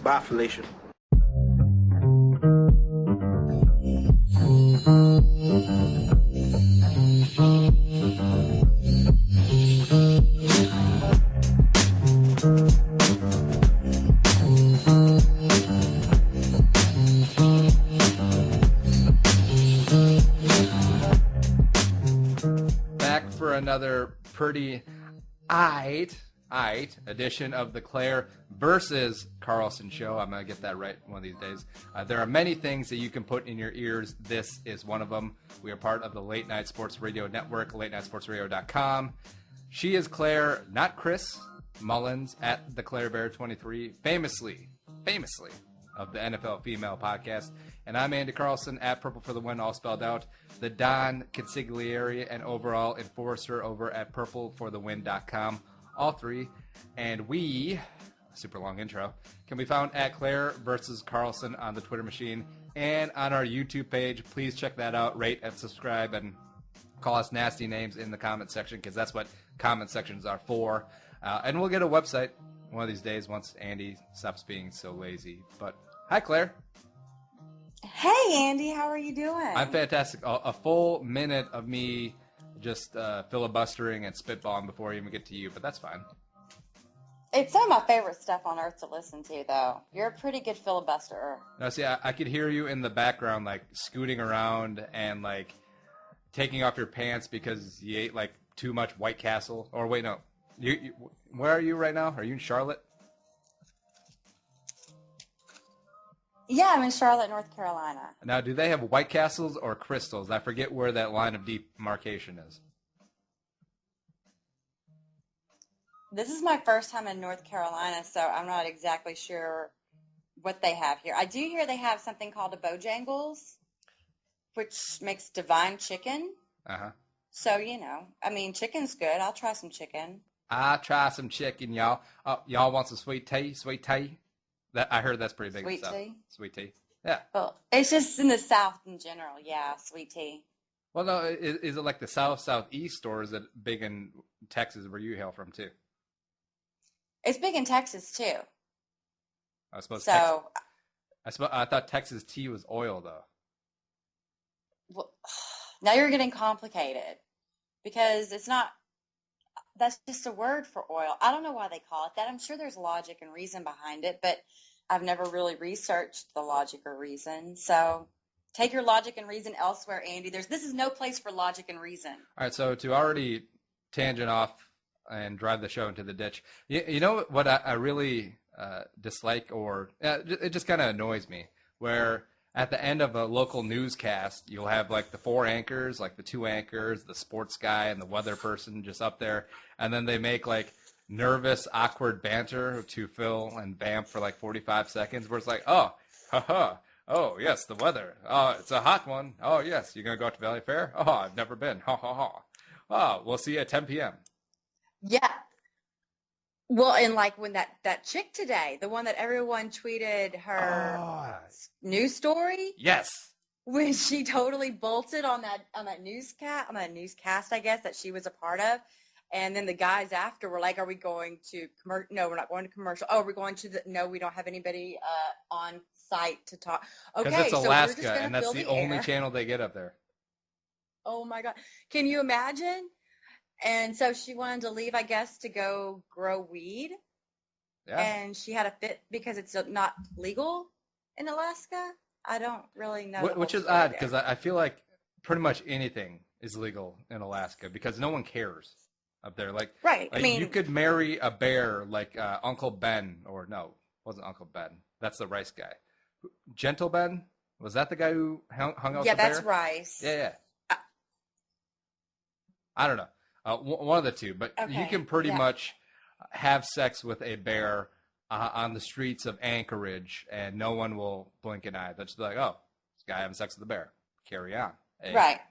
Bye, Felicia. Back for another pretty aight edition of the Claire versus Carlson show. I'm going to get that right one of these days. There are many things that you can put in your ears. This is one of them. We are part of the Late Night Sports Radio Network, latenightsportsradio.com. She is Claire, not Chris Mullins, at the Claire Bear 23, famously of the NFL Female Podcast. And I'm Andy Carlson at Purple for the Win, all spelled out. The Don Consigliere and overall enforcer over at purpleforthewin.com. All three. And we, super long intro, can be found at Claire versus Carlson on the Twitter machine and on our YouTube page. Please check that out, rate and subscribe, and call us nasty names in the comment section, because that's what comment sections are for. And we'll get a website one of these days once Andy stops being so lazy. But hi, Claire. Hey, Andy. How are you doing? I'm fantastic. A full minute of me just filibustering and spitballing before I even get to you, but that's fine. It's some of my favorite stuff on earth to listen to, though. You're a pretty good filibusterer. No, see, I could hear you in the background, like, scooting around and, like, taking off your pants because you ate, like, too much White Castle. Or, wait, no. You where are you right now? Are you in Charlotte? Yeah, I'm in Charlotte, North Carolina. Now, do they have White Castles or Crystals? I forget where that line of demarcation is. This is my first time in North Carolina, so I'm not exactly sure what they have here. I do hear they have something called a Bojangles, which makes divine chicken. Uh-huh. So, you know, I mean, chicken's good. I'll try some chicken. I'll try some chicken, y'all. Y'all want some sweet tea? Sweet tea? I heard that's pretty big. Sweet tea? Sweet tea. Yeah. Well, it's just in the South in general. Yeah, sweet tea. Well, no, is it like the South, Southeast, or is it big in Texas where you hail from, too? It's big in Texas, too. I suppose so. I thought Texas tea was oil, though. Well, now you're getting complicated because it's not. That's just a word for oil. I don't know why they call it that. I'm sure there's logic and reason behind it, but I've never really researched the logic or reason. So take your logic and reason elsewhere, Andy. This is no place for logic and reason. All right, so to already tangent off and drive the show into the ditch, you know what I really dislike, or it just kind of annoys me, where at the end of a local newscast, you'll have like the four anchors, like the two anchors, the sports guy, and the weather person just up there. And then they make like nervous, awkward banter to fill and vamp for like 45 seconds where it's like, oh, haha, oh, yes, the weather. Oh, it's a hot one. Oh, yes, you're going to go out to Valley Fair? Oh, I've never been. Ha, ha, ha. Oh, we'll see you at 10 p.m. Yeah. Well, and like when that chick today, the one that everyone tweeted her news story. Yes. When she totally bolted on that newscast, I guess, that she was a part of. And then the guys after were like, are we going to commercial? No, we're not going to commercial. Oh, we're going to no, we don't have anybody on site to talk. Okay. Because it's Alaska, so and that's the only channel they get up there. Oh, my God. Can you imagine? And so she wanted to leave, I guess, to go grow weed. Yeah. And she had a fit because it's not legal in Alaska. I don't really know. Which is odd because I feel like pretty much anything is legal in Alaska because no one cares up there. Like, right. Like, I mean, you could marry a bear like Uncle Ben, or no, it wasn't Uncle Ben. That's the Rice guy. Gentle Ben? Was that the guy who hung out with the bear? Yeah, that's Rice. Yeah. I don't know. One of the two, but okay. You can pretty much have sex with a bear on the streets of Anchorage, and no one will blink an eye. They'll just be like, oh, this guy having sex with a bear. Carry on. Hey. Right.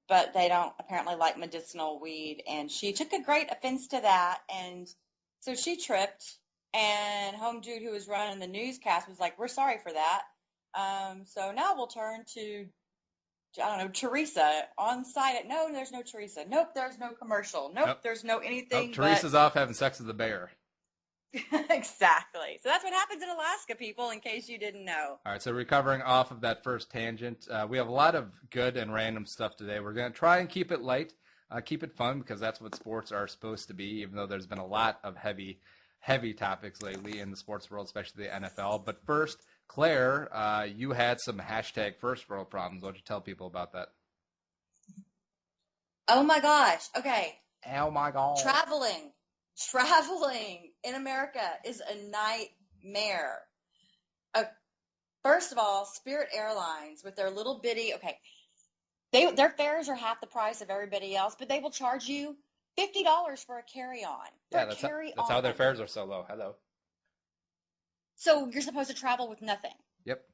But they don't apparently like medicinal weed, and she took a great offense to that, and so she tripped, and home dude who was running the newscast was like, we're sorry for that. So now we'll turn to I don't know, Teresa on site. No, there's no Teresa. Nope, there's no commercial. Nope, there's no anything. Teresa's off having sex with the bear. Exactly. So that's what happens in Alaska, people, in case you didn't know. All right, so recovering off of that first tangent, we have a lot of good and random stuff today. We're going to try and keep it light, keep it fun, because that's what sports are supposed to be, even though there's been a lot of heavy topics lately in the sports world, especially the NFL. But first, Claire, you had some hashtag first world problems. Why don't you tell people about that? Oh, my gosh. Okay. Oh, my God. Traveling in America is a nightmare. First of all, Spirit Airlines with their little bitty, their fares are half the price of everybody else, but they will charge you $50 for a carry-on. Yeah, that's how their fares are so low. Hello. So you're supposed to travel with nothing. Yep.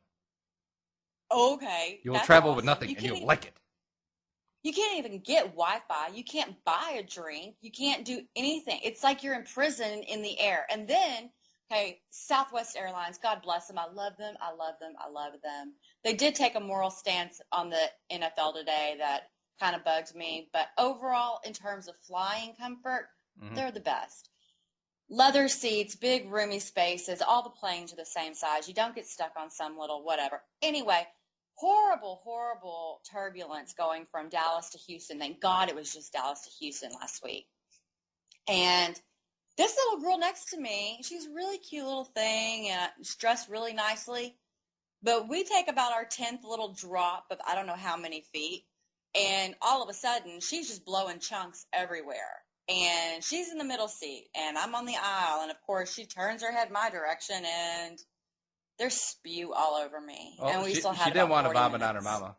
Okay. You will travel with nothing, and you'll like it. You can't even get Wi-Fi. You can't buy a drink. You can't do anything. It's like you're imprisoned in the air. And then, Southwest Airlines, God bless them. I love them. I love them. I love them. They did take a moral stance on the NFL today that kind of bugged me. But overall, in terms of flying comfort, they're the best. Leather seats, big roomy spaces, all the planes are the same size. You don't get stuck on some little whatever. Anyway, horrible turbulence going from Dallas to Houston. Thank God it was just Dallas to Houston last week. And this little girl next to me, she's a really cute little thing and she's dressed really nicely. But we take about our 10th little drop of I don't know how many feet. And all of a sudden, she's just blowing chunks everywhere. And she's in the middle seat and I'm on the aisle. And of course, she turns her head my direction and there's spew all over me. Oh, and she didn't want to vomit on her mama.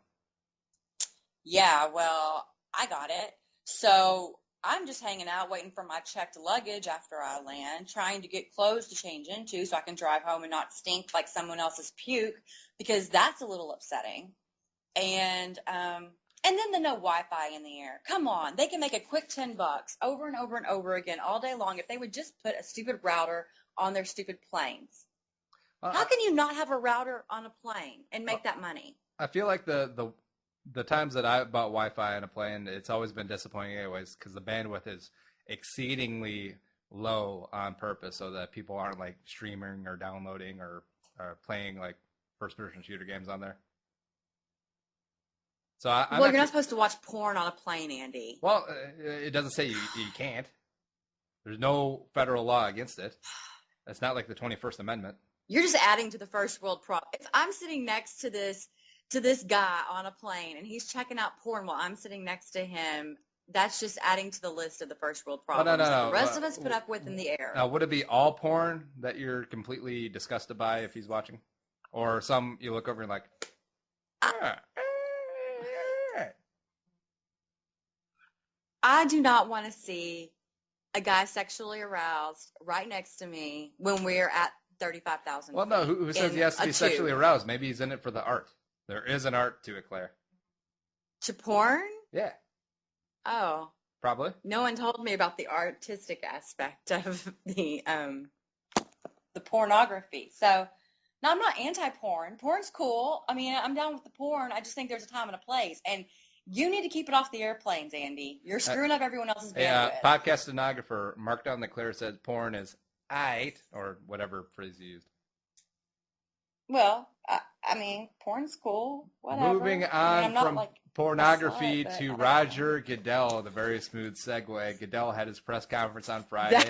Yeah, well, I got it. So I'm just hanging out waiting for my checked luggage after I land, trying to get clothes to change into so I can drive home and not stink like someone else's puke, because that's a little upsetting. And then the no Wi-Fi in the air. Come on. They can make a quick $10 over and over and over again all day long if they would just put a stupid router on their stupid planes. How can you not have a router on a plane and make that money? I feel like the times that I bought Wi-Fi on a plane, it's always been disappointing anyways, because the bandwidth is exceedingly low on purpose so that people aren't like streaming or downloading or playing like first-person shooter games on there. So you're not supposed to watch porn on a plane, Andy. Well, it doesn't say you can't. There's no federal law against it. It's not like the 21st Amendment. You're just adding to the first world problem. If I'm sitting next to this guy on a plane and he's checking out porn while I'm sitting next to him, that's just adding to the list of the first world problems no. The rest of us put up with in the air. Now, would it be all porn that you're completely disgusted by if he's watching? Or some you look over and like, I do not want to see a guy sexually aroused right next to me when we're at 35,000 Well, no, who says he has to be sexually aroused? Maybe he's in it for the art. There is an art to it, Claire. To porn? Yeah. Oh. Probably. No one told me about the artistic aspect of the pornography. So, no, I'm not anti-porn. Porn's cool. I mean, I'm down with the porn. I just think there's a time and a place. And you need to keep it off the airplanes, Andy. You're screwing up everyone else's bandwidth. Podcast stenographer marked down that Claire says porn is aight, or whatever phrase you used. Well, I mean, porn's cool. Whatever. Moving on from pornography to Roger Goodell, the very smooth segue. Goodell had his press conference on Friday.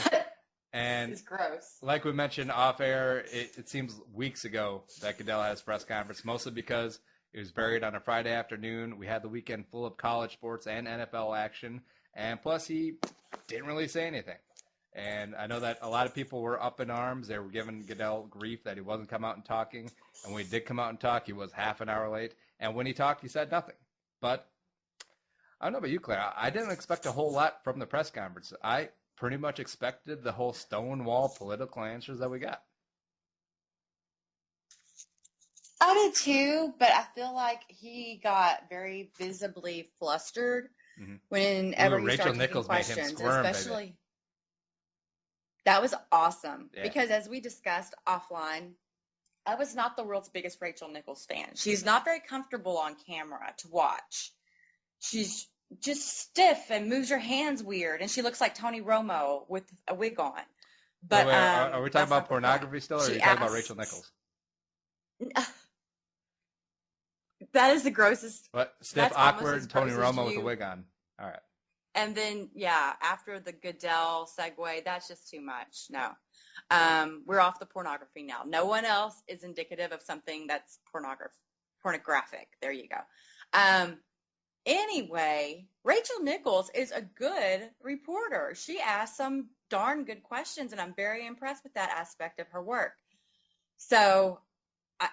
And it's gross. Like we mentioned off air, it seems weeks ago that Goodell had his press conference, mostly because it was buried on a Friday afternoon. We had the weekend full of college sports and NFL action. And plus, he didn't really say anything. And I know that a lot of people were up in arms. They were giving Goodell grief that he wasn't come out and talking. And when he did come out and talk, he was half an hour late. And when he talked, he said nothing. But I don't know about you, Claire. I didn't expect a whole lot from the press conference. I pretty much expected the whole stonewall political answers that we got. I did too, but I feel like he got very visibly flustered whenever he started Nichols taking questions, made him squirm, especially. baby. That was awesome Yeah. because, as we discussed offline, I was not the world's biggest Rachel Nichols fan. She's not very comfortable on camera to watch. She's just stiff and moves her hands weird, and she looks like Tony Romo with a wig on. But wait, are we talking that's about not the point. pornography still, or are She you talking about asked, Rachel Nichols? that is the grossest. What? Stiff, That's almost awkward, as Tony gross as Romo with a you. wig on. All right. And then, yeah, after the Goodell segue, that's just too much. No. We're off the pornography now. No one else is indicative of something that's pornographic. There you go. Anyway, Rachel Nichols is a good reporter. She asks some darn good questions, and I'm very impressed with that aspect of her work. So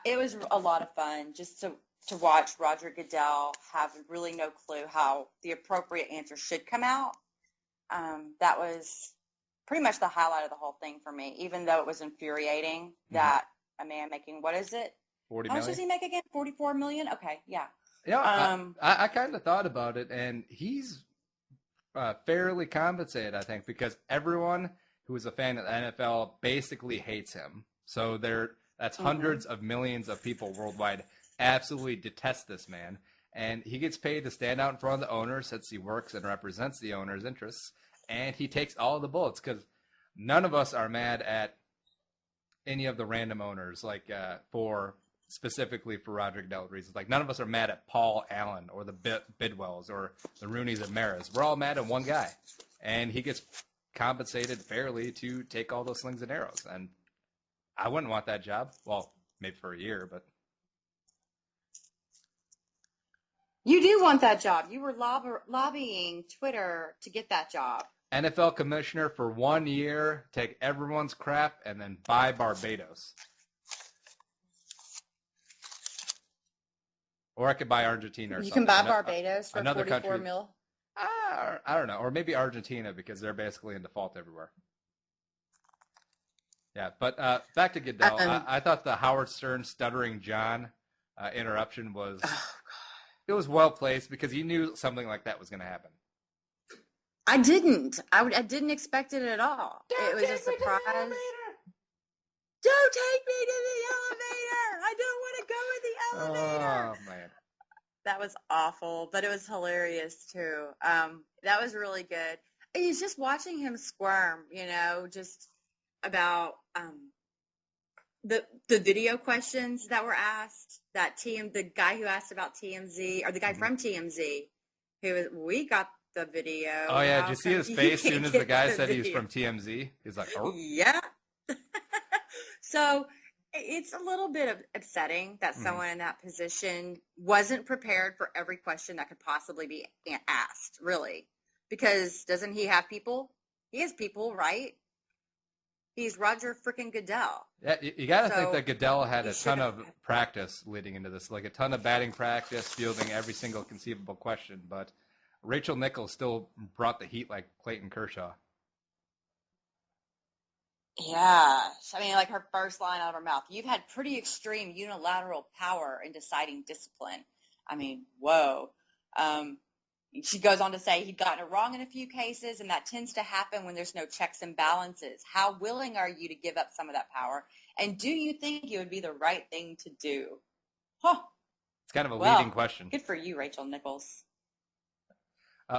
it was a lot of fun just to watch Roger Goodell have really no clue how the appropriate answer should come out. That was pretty much the highlight of the whole thing for me, even though it was infuriating that a man making, what is it? 40 How million. much does he make again? 44 million? Okay, yeah. Yeah, I kind of thought about it, and he's fairly compensated, I think, because everyone who is a fan of the NFL basically hates him. So that's hundreds of millions of people worldwide absolutely detest this man, and he gets paid to stand out in front of the owners since he works and represents the owners' interests, and he takes all the bullets because none of us are mad at any of the random owners, like specifically for Roger Goodell reasons. Like, none of us are mad at Paul Allen or the Bidwells or the Rooneys and Maras. We're all mad at one guy, and he gets compensated fairly to take all those slings and arrows. And I wouldn't want that job. Well, maybe for a year, but You do want that job. You were lobbying Twitter to get that job. NFL commissioner for 1 year, take everyone's crap, and then buy Barbados. Or I could buy Argentina or You something. can buy Barbados for another 44 country. mil. I don't know. Or maybe Argentina, because they're basically in default everywhere. Yeah, but back to Goodell. I thought the Howard Stern stuttering John interruption was it was well placed because he knew something like that was going to happen. I didn't. I didn't expect it at all. It was a surprise. Don't take me to the elevator. I don't want to go in the elevator. Oh, man. That was awful, but it was hilarious too. That was really good. He's just watching him squirm, just about the video questions that were asked. The guy who asked about TMZ, or the guy from TMZ, we got the video. Oh yeah, did you see his face as soon as the guy said he was from TMZ? He's like, oh. Yeah. So it's a little bit upsetting that someone in that position wasn't prepared for every question that could possibly be asked, really. Because doesn't he have people? He has people, right? He's Roger freaking Goodell. Yeah, you got to think that Goodell had a ton of practice leading into this, like a ton of batting practice, fielding every single conceivable question. But Rachel Nichols still brought the heat like Clayton Kershaw. Yeah. I mean, like her first line out of her mouth. You've had pretty extreme unilateral power in deciding discipline. I mean, whoa. She goes on to say he'd gotten it wrong in a few cases, and that tends to happen when there's no checks and balances. How willing are you to give up some of that power? And do you think it would be the right thing to do? Huh. It's kind of a leading question. Good for you, Rachel Nichols.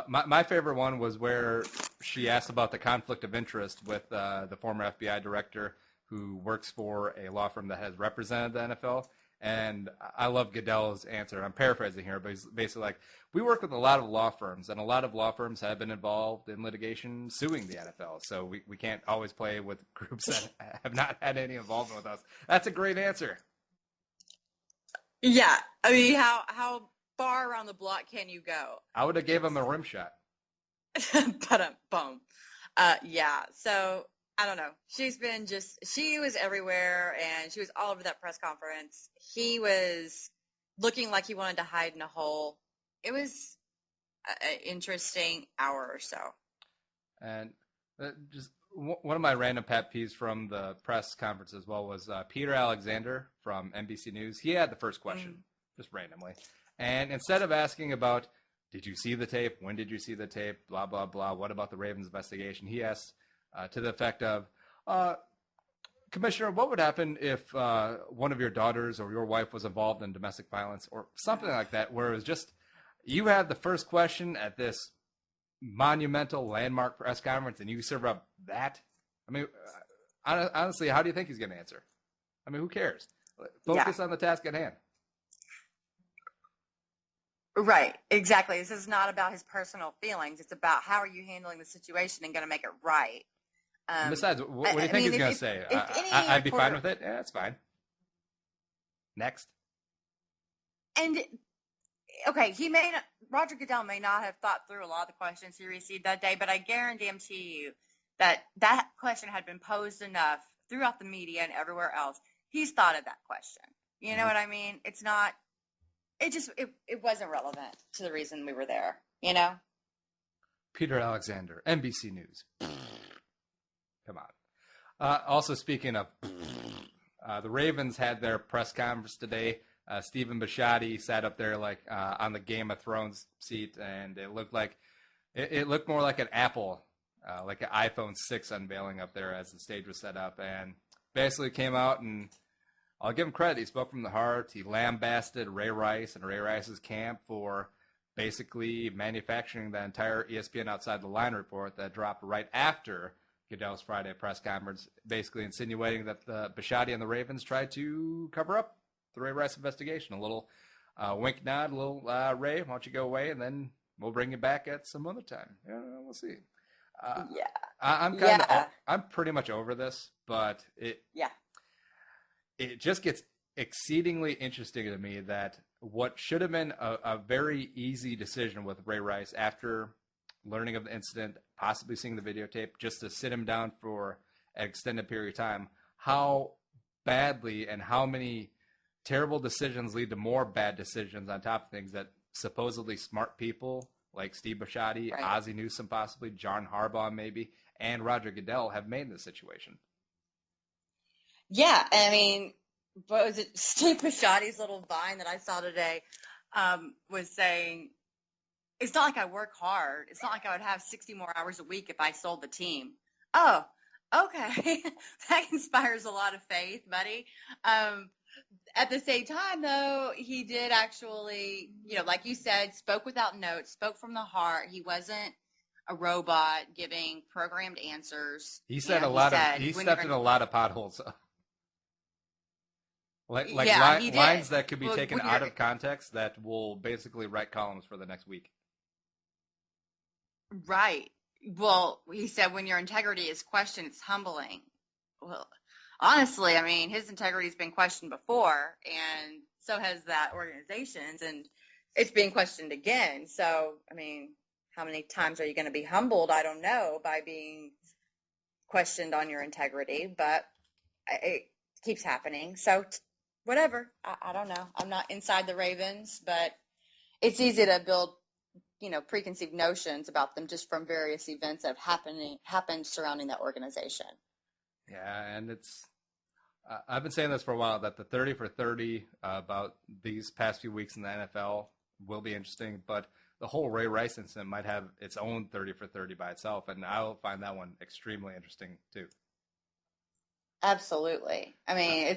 My favorite one was where she asked about the conflict of interest with the former FBI director who works for a law firm that has represented the NFL. And I love Goodell's answer. I'm paraphrasing here, but he's basically like, we work with a lot of law firms, and a lot of law firms have been involved in litigation suing the NFL. So we can't always play with groups that have not had any involvement with us. That's a great answer. Yeah. I mean, how far around the block can you go? I would have gave him a rim shot. But boom. Yeah. So I don't know. She was everywhere, and she was all over that press conference. He was looking like he wanted to hide in a hole. It was an interesting hour or so. And just one of my random pet peeves from the press conference as well was Peter Alexander from NBC News. He had the first question, just randomly. And instead of asking about, did you see the tape? When did you see the tape? Blah, blah, blah. What about the Ravens investigation? He asked to the effect of, Commissioner, what would happen if one of your daughters or your wife was involved in domestic violence or something like that, where it was just, you had the first question at this monumental landmark press conference and you serve up that? I mean, honestly, how do you think he's going to answer? I mean, who cares? Focus on the task at hand. Right, exactly. This is not about his personal feelings. It's about how are you handling the situation and going to make it right. Besides, what do you think he's going to say? I'd be fine with it. Yeah, it's fine. Next. And, okay, Roger Goodell may not have thought through a lot of the questions he received that day, but I guarantee you that question had been posed enough throughout the media and everywhere else. He's thought of that question. You know what I mean? It's not, it wasn't relevant to the reason we were there, you know? Peter Alexander, NBC News. Come on. Also, speaking of, the Ravens had their press conference today. Steve Bisciotti sat up there like on the Game of Thrones seat, and it looked like it looked more like an Apple, like an iPhone 6 unveiling up there as the stage was set up, and basically came out, and I'll give him credit. He spoke from the heart. He lambasted Ray Rice and Ray Rice's camp for basically manufacturing the entire ESPN Outside the Line report that dropped right after Goodell's Friday press conference, basically insinuating that the Bisciotti and the Ravens tried to cover up the Ray Rice investigation. A little wink nod, a little Ray, why don't you go away, and then we'll bring you back at some other time. Yeah, we'll see. I'm pretty much over this, but it just gets exceedingly interesting to me that what should have been a very easy decision with Ray Rice after learning of the incident, possibly seeing the videotape, just to sit him down for an extended period of time, how badly and how many terrible decisions lead to more bad decisions on top of things that supposedly smart people like Steve Bisciotti, Ozzie Newsome possibly, John Harbaugh maybe, and Roger Goodell have made in this situation. Yeah, I mean, what was it? Steve Bisciotti's little vine that I saw today was saying, it's not like I work hard. It's not like I would have 60 more hours a week if I sold the team. Oh, okay. That inspires a lot of faith, buddy. At the same time, though, he did actually, like you said, spoke without notes, spoke from the heart. He wasn't a robot giving programmed answers. He said he stepped in a lot of potholes. Lines that could be taken out of context that will basically write columns for the next week. Right. Well, he said when your integrity is questioned, it's humbling. Well, honestly, I mean, his integrity has been questioned before, and so has that organization's, and it's being questioned again. So, I mean, how many times are you going to be humbled? I don't know, by being questioned on your integrity, but it keeps happening. So, whatever. I don't know. I'm not inside the Ravens, but it's easy to build preconceived notions about them just from various events that have happened surrounding that organization. Yeah, and I've been saying this for a while, that the 30 for 30 about these past few weeks in the NFL will be interesting, but the whole Ray Rice incident might have its own 30 for 30 by itself, and I'll find that one extremely interesting too. Absolutely. I mean,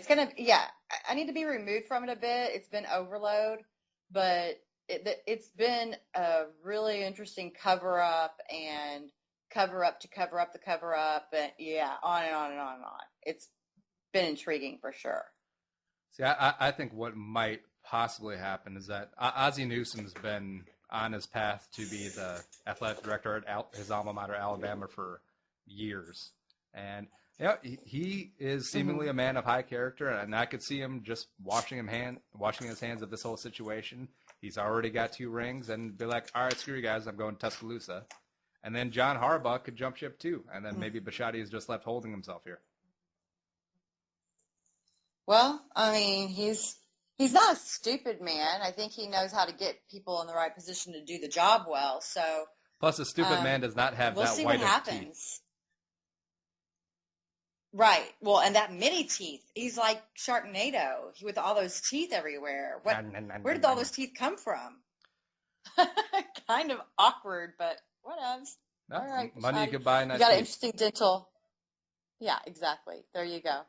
I need to be removed from it a bit. It's been overload, but it's been a really interesting cover-up and cover-up to cover-up the cover-up, and on and on and on and on. It's been intriguing for sure. See, I think what might possibly happen is that Ozzie Newsome's been on his path to be the athletic director at his alma mater, Alabama, for years. And he is seemingly a man of high character, and I could see him just washing his hands of this whole situation. He's already got 2 rings, and be like, all right, screw you guys, I'm going to Tuscaloosa. And then John Harbaugh could jump ship too, and then maybe Bisciotti is just left holding himself here. Well, I mean, he's not a stupid man. I think he knows how to get people in the right position to do the job well. So plus, a stupid man does not have that white of teeth. Right. Well, and that many teeth. He's like Sharknado with all those teeth everywhere. Where did all those teeth come from? Kind of awkward, but whatevs. No, all right. Money you could buy. You got an interesting dental. Yeah, exactly. There you go.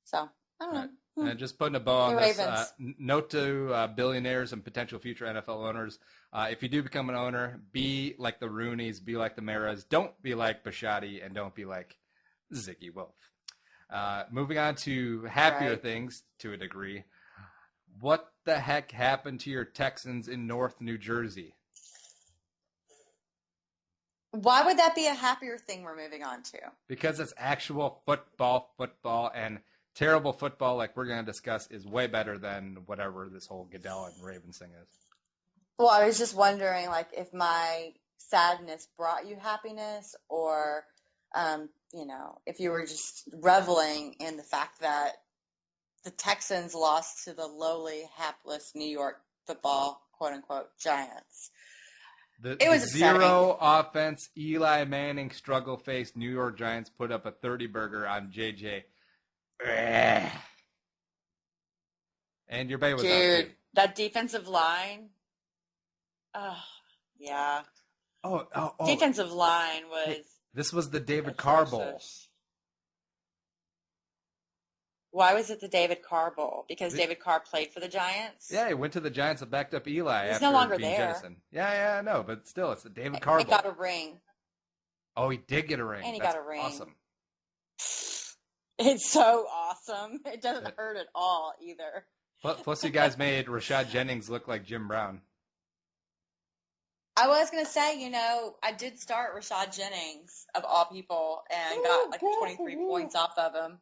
So, I don't know. And just putting a bow on this, note to billionaires and potential future NFL owners, if you do become an owner, be like the Rooneys, be like the Maras. Don't be like Bisciotti, and don't be like Ziggy Wolf. Moving on to happier Right. things to a degree. What the heck happened to your Texans in North New Jersey? Why would that be a happier thing we're moving on to? Because it's actual football, and terrible football, like we're going to discuss, is way better than whatever this whole Goodell and Ravens thing is. Well, I was just wondering, like, if my sadness brought you happiness, or, if you were just reveling in the fact that the Texans lost to the lowly, hapless New York football, quote unquote, Giants. It was zero offense, Eli Manning struggle faced New York Giants put up a 30 burger on JJ. And your bay was out too. Dude, that defensive line. Oh, yeah. Oh. Defensive line was. Hey, this was the David Carr Bowl. Why was it the David Carr Bowl? Because David Carr played for the Giants? Yeah, he went to the Giants and backed up Eli He's after no longer being there. jettisoned. Yeah, I know, but still, it's the David Carr Bowl. He got a ring. Oh, he did get a ring. And he That's got a ring. Awesome. It's so awesome. It doesn't hurt at all either. Plus, you guys made Rashad Jennings look like Jim Brown. I was going to say, I did start Rashad Jennings, of all people, and got like 23 points off of him.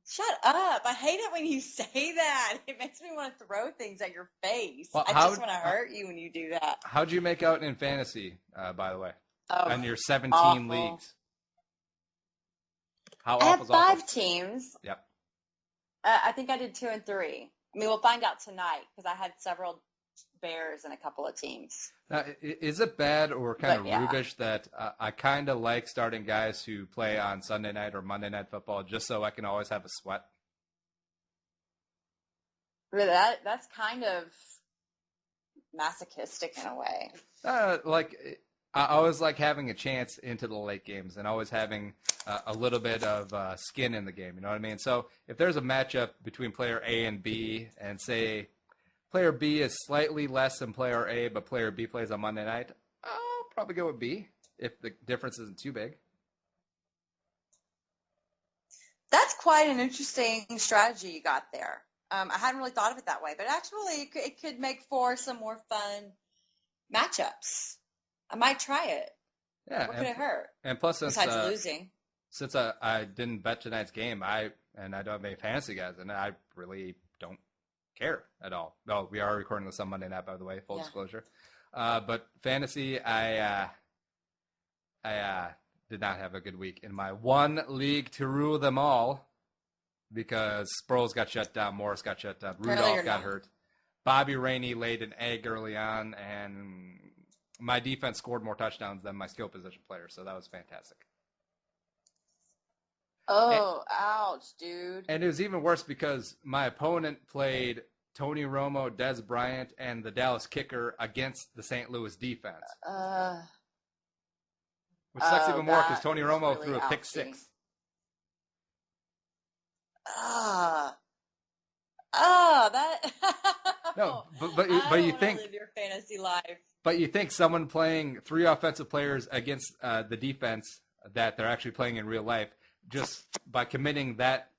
Shut up. I hate it when you say that. It makes me want to throw things at your face. Well, I just want to hurt you when you do that. How'd you make out in fantasy, by the way? On your 17 awful. leagues? How I have awful? 5 teams. Yep. I think I did 2 and 3. I mean, we'll find out tonight because I had several Bears and a couple of teams. Now, is it bad or kind of rubish that I kind of like starting guys who play on Sunday night or Monday Night Football just so I can always have a sweat? That's kind of masochistic in a way. I always like having a chance into the late games and always having a little bit of skin in the game. You know what I mean? So if there's a matchup between player A and B, and say player B is slightly less than player A, but player B plays on Monday night, I'll probably go with B if the difference isn't too big. That's quite an interesting strategy you got there. I hadn't really thought of it that way, but actually it could make for some more fun matchups. I might try it. Yeah. What could it hurt? And plus, besides losing. Since I didn't bet tonight's game, I don't have any fantasy guys, and I really don't care at all. No, we are recording this on Monday night, by the way, full disclosure. But fantasy, I did not have a good week in my one league to rule them all because Sproles got shut down, Morris got shut down, Rudolph got hurt. Bobby Rainey laid an egg early on, and my defense scored more touchdowns than my skill position player, so that was fantastic. Oh, ouch, dude. And it was even worse because my opponent played Tony Romo, Dez Bryant, and the Dallas kicker against the St. Louis defense. Which sucks even more because Tony Romo threw a pick six. No, but you think live your fantasy life. But you think someone playing 3 offensive players against the defense that they're actually playing in real life, just by committing that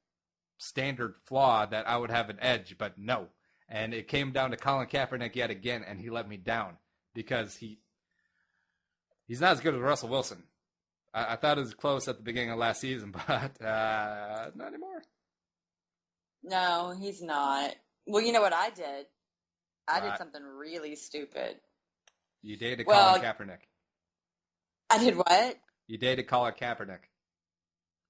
standard flaw, that I would have an edge, but no. And it came down to Colin Kaepernick yet again, and he let me down because he's not as good as Russell Wilson. I thought it was close at the beginning of last season, but not anymore. No, he's not. Well, you know what I did? I did something really stupid. You dated Colin Kaepernick. I did what? You dated Colin Kaepernick.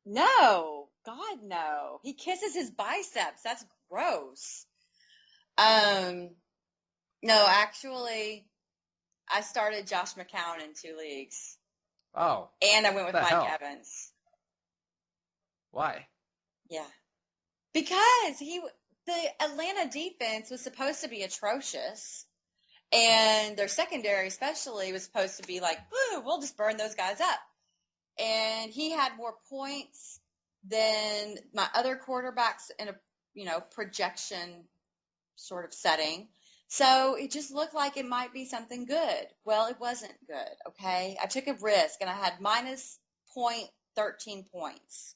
No. God, no. He kisses his biceps. That's gross. No, actually, I started Josh McCown in 2 leagues. Oh. And I went with Mike Evans. Why? Yeah. Because the Atlanta defense was supposed to be atrocious. And their secondary especially was supposed to be like, woo, we'll just burn those guys up. And he had more points than my other quarterbacks in a, projection sort of setting. So it just looked like it might be something good. Well, it wasn't good, okay? I took a risk, and I had minus 0.13 points.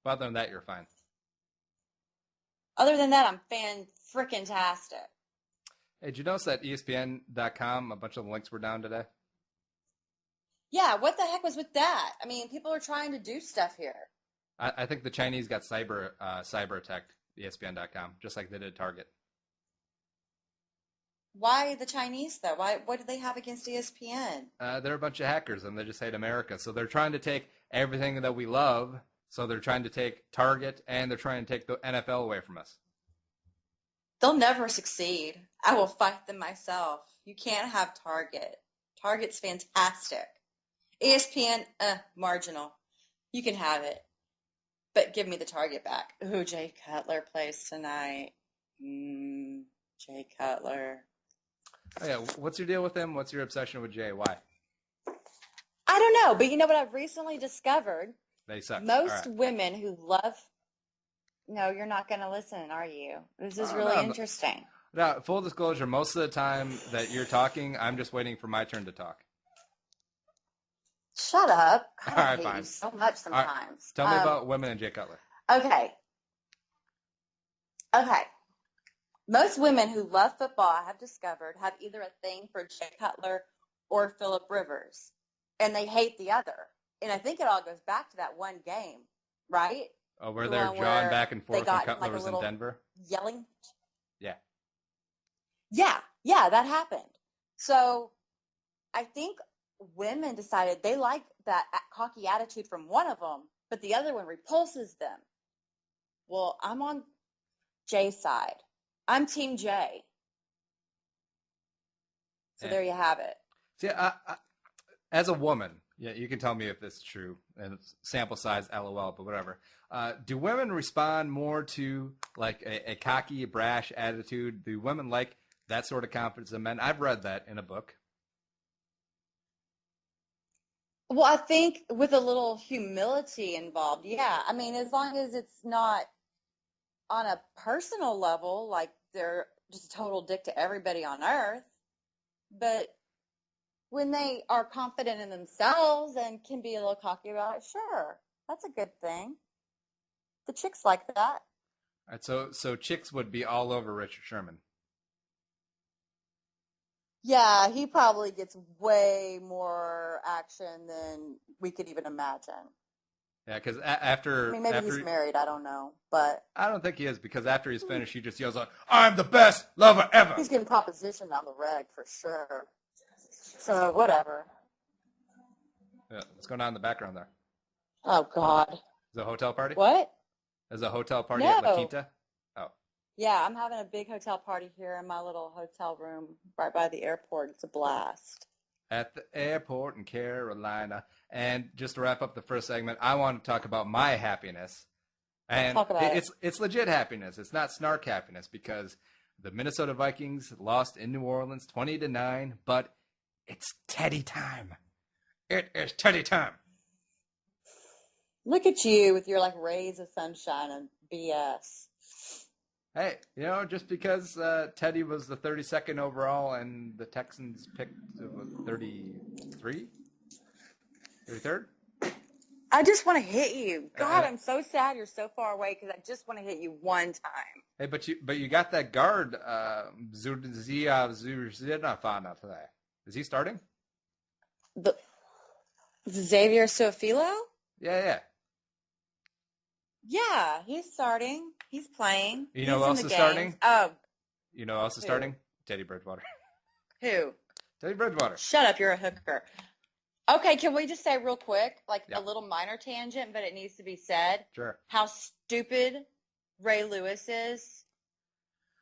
But other than that, you're fine. Other than that, I'm fan-frickin-tastic. Hey, did you notice that ESPN.com, a bunch of the links were down today? Yeah, what the heck was with that? I mean, people are trying to do stuff here. I think the Chinese got cyber attacked ESPN.com, just like they did Target. Why the Chinese, though? What do they have against ESPN? They're a bunch of hackers, and they just hate America. So they're trying to take everything that we love. So they're trying to take Target, and they're trying to take the NFL away from us. They'll never succeed. I will fight them myself. You can't have Target. Target's fantastic. ESPN, marginal. You can have it. But give me the Target back. Ooh, Jay Cutler plays tonight. Jay Cutler. Oh, yeah. What's your deal with him? What's your obsession with Jay? Why? I don't know, but you know what I've recently discovered? They suck. Most women who love... No, you're not going to listen, are you? This is really interesting. No, full disclosure, most of the time that you're talking, I'm just waiting for my turn to talk. Shut up. God, All right, I hate fine. you so much sometimes. Right. Tell me about women and Jay Cutler. Okay. Most women who love football, I have discovered, have either a thing for Jay Cutler or Phillip Rivers, and they hate the other. And I think it all goes back to that one game, right? Oh, where they're jawing back and forth when Cutler like was in Denver? Yelling? Yeah. Yeah, that happened. So I think women decided they like that cocky attitude from one of them, but the other one repulses them. Well, I'm on Jay's side. I'm Team Jay. So there you have it. See, as a woman, yeah, you can tell me if this is true, and it's sample size, LOL, but whatever. Do women respond more to like a cocky, brash attitude? Do women like that sort of confidence in men? I've read that in a book. Well, I think with a little humility involved, yeah. I mean, as long as it's not on a personal level, like they're just a total dick to everybody on earth. But when they are confident in themselves and can be a little cocky about it, sure, that's a good thing. The chicks like that. All right, so chicks would be all over Richard Sherman. Yeah, he probably gets way more action than we could even imagine. Yeah, because after... I mean, maybe he's married, I don't know, but... I don't think he is, because after he's finished, he just yells out, "I'm the best lover ever!" He's getting propositioned on the reg, for sure. So, whatever. Yeah, what's going on in the background there? Oh, God. Is it a hotel party? What? Is it a hotel party at La Quinta? Oh. Yeah, I'm having a big hotel party here in my little hotel room right by the airport. It's a blast. At the airport in Carolina. And just to wrap up the first segment, I want to talk about my happiness. And talk about it's legit happiness. It's not snark happiness, because the Minnesota Vikings lost in New Orleans 20-9, but it's Teddy time. It is Teddy time. Look at you with your, like, rays of sunshine and BS. Hey, just because Teddy was the 32nd overall and the Texans picked 33? 33rd? I just want to hit you. God, I'm so sad you're so far away because I just want to hit you one time. Hey, but you got that guard, Zurzinafana today. Is he starting? Xavier Suafilo? Yeah. Yeah, he's starting. He's playing. You know who else is starting? Oh. You know who else is starting? Teddy Bridgewater. Who? Teddy Bridgewater. Shut up, you're a hooker. Okay, can we just say real quick, a little minor tangent, but it needs to be said? Sure. How stupid Ray Lewis is.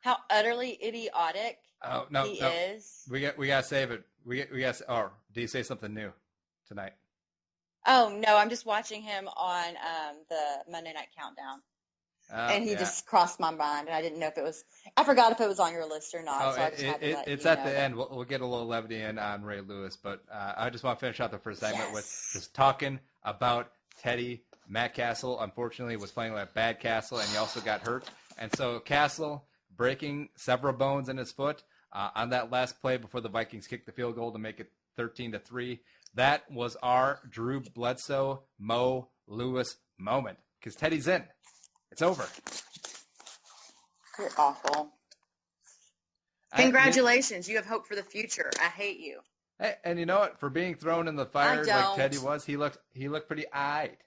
How utterly idiotic he is. We gotta save it. We got. Oh, do you say something new tonight? Oh no, I'm just watching him on the Monday Night Countdown, and he just crossed my mind, and I didn't know if it was. I forgot if it was on your list or not. So I just had to let it's you at know the that. end. We'll get a little levity in on Ray Lewis, but I just want to finish out the first segment with just talking about Teddy. Matt Castle, unfortunately, was playing like bad Castle, and he also got hurt, and so Castle breaking several bones in his foot on that last play before the Vikings kicked the field goal to make it 13-3. That was our Drew Bledsoe, Mo Lewis moment. because Teddy's in. It's over. You're awful. Congratulations. You have hope for the future. I hate you. Hey, and you know what? For being thrown in the fire like Teddy was, he looked pretty eyed.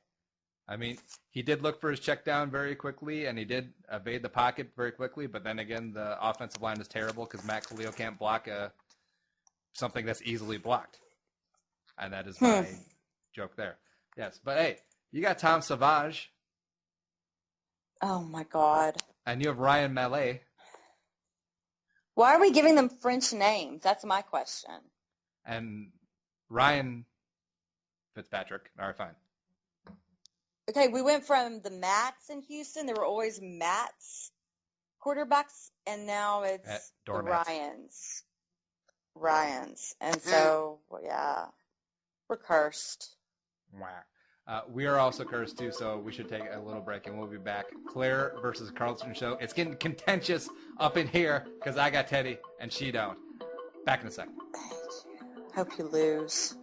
I mean, he did look for his check down very quickly, and he did evade the pocket very quickly. But then again, the offensive line is terrible because Matt Khalil can't block something that's easily blocked. And that is my joke there. Yes, but hey, you got Tom Savage. Oh, my God. And you have Ryan Mallet. Why are we giving them French names? That's my question. And Ryan Fitzpatrick. All right, fine. Okay, we went from the Matts in Houston. There were always Matts quarterbacks, and now it's the Ryans. Ryans. And so, yeah, we're cursed. Wow. We are also cursed, too, so we should take a little break, and we'll be back. Claire-vs-Carlson show. It's getting contentious up in here because I got Teddy and she don't. Back in a second. Hope you lose.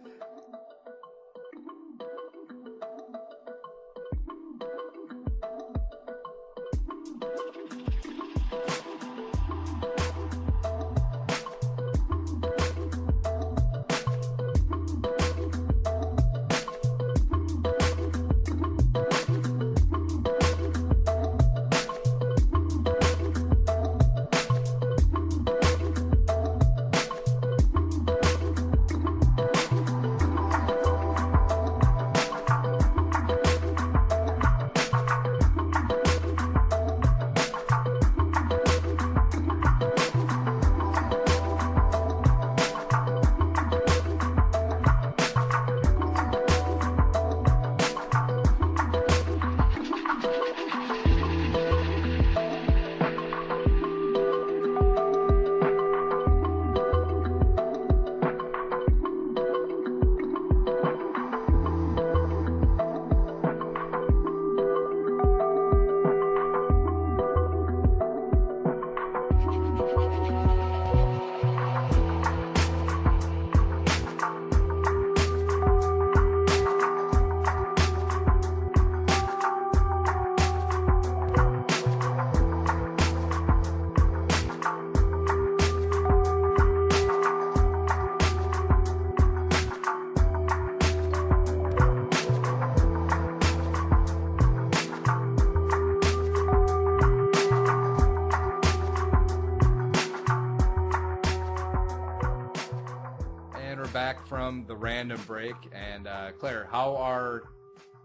From the random break, and Claire, how are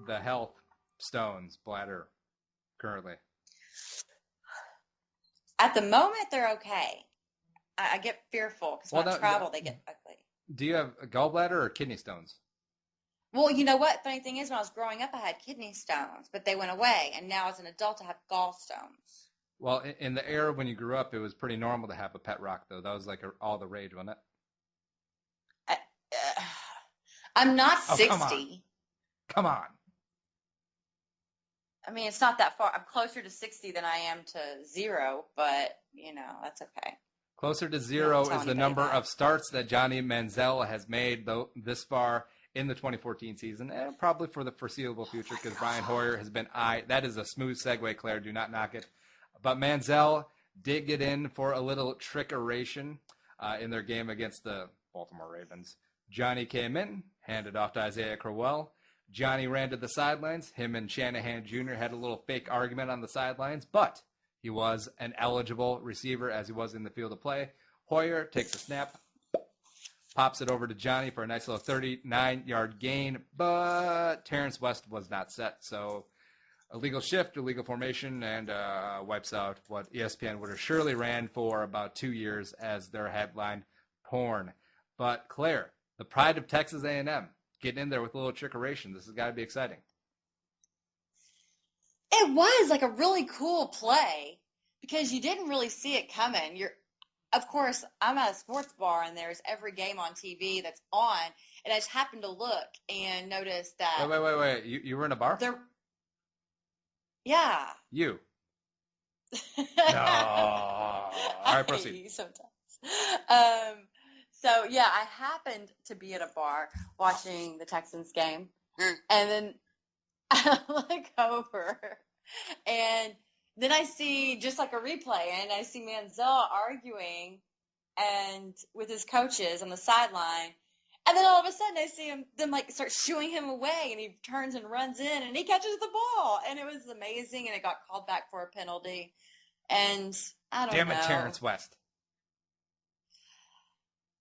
the health stones bladder currently? At the moment, they're okay. I get fearful because when I travel, they get ugly. Do you have a gallbladder or kidney stones? Well, you know what? Funny thing is, when I was growing up, I had kidney stones, but they went away, and now as an adult, I have gallstones. Well, in the era when you grew up, it was pretty normal to have a pet rock, though. That was like all the rage, wasn't it? I'm not 60. Come on. I mean, it's not that far. I'm closer to 60 than I am to 0, but, that's okay. Closer to 0 is the number of starts that Johnny Manziel has made this far in the 2014 season, and probably for the foreseeable future because Brian Hoyer has been That is a smooth segue, Claire. Do not knock it. But Manziel did get in for a little trickeration in their game against the Baltimore Ravens. Johnny came in, handed off to Isaiah Crowell. Johnny ran to the sidelines. Him and Shanahan Jr. had a little fake argument on the sidelines, but he was an eligible receiver as he was in the field of play. Hoyer takes a snap, pops it over to Johnny for a nice little 39-yard gain, but Terrence West was not set, so illegal shift, illegal formation, and wipes out what ESPN would have surely ran for about 2 years as their headline, porn. But Claire, the pride of Texas A&M, getting in there with a little trickeration. This has got to be exciting. It was like a really cool play because you didn't really see it coming. Of course, I'm at a sports bar and there's every game on TV that's on, and I just happened to look and notice that. Wait. You were in a bar? Yeah. You. No. All right, proceed. Sometimes. So, yeah, I happened to be at a bar watching the Texans game, and then I look over, and then I see just like a replay, and I see Manziel arguing and with his coaches on the sideline. And then all of a sudden I see them like start shooing him away, and he turns and runs in and he catches the ball. And it was amazing, and it got called back for a penalty. And I don't know. Damn it, Terrence West.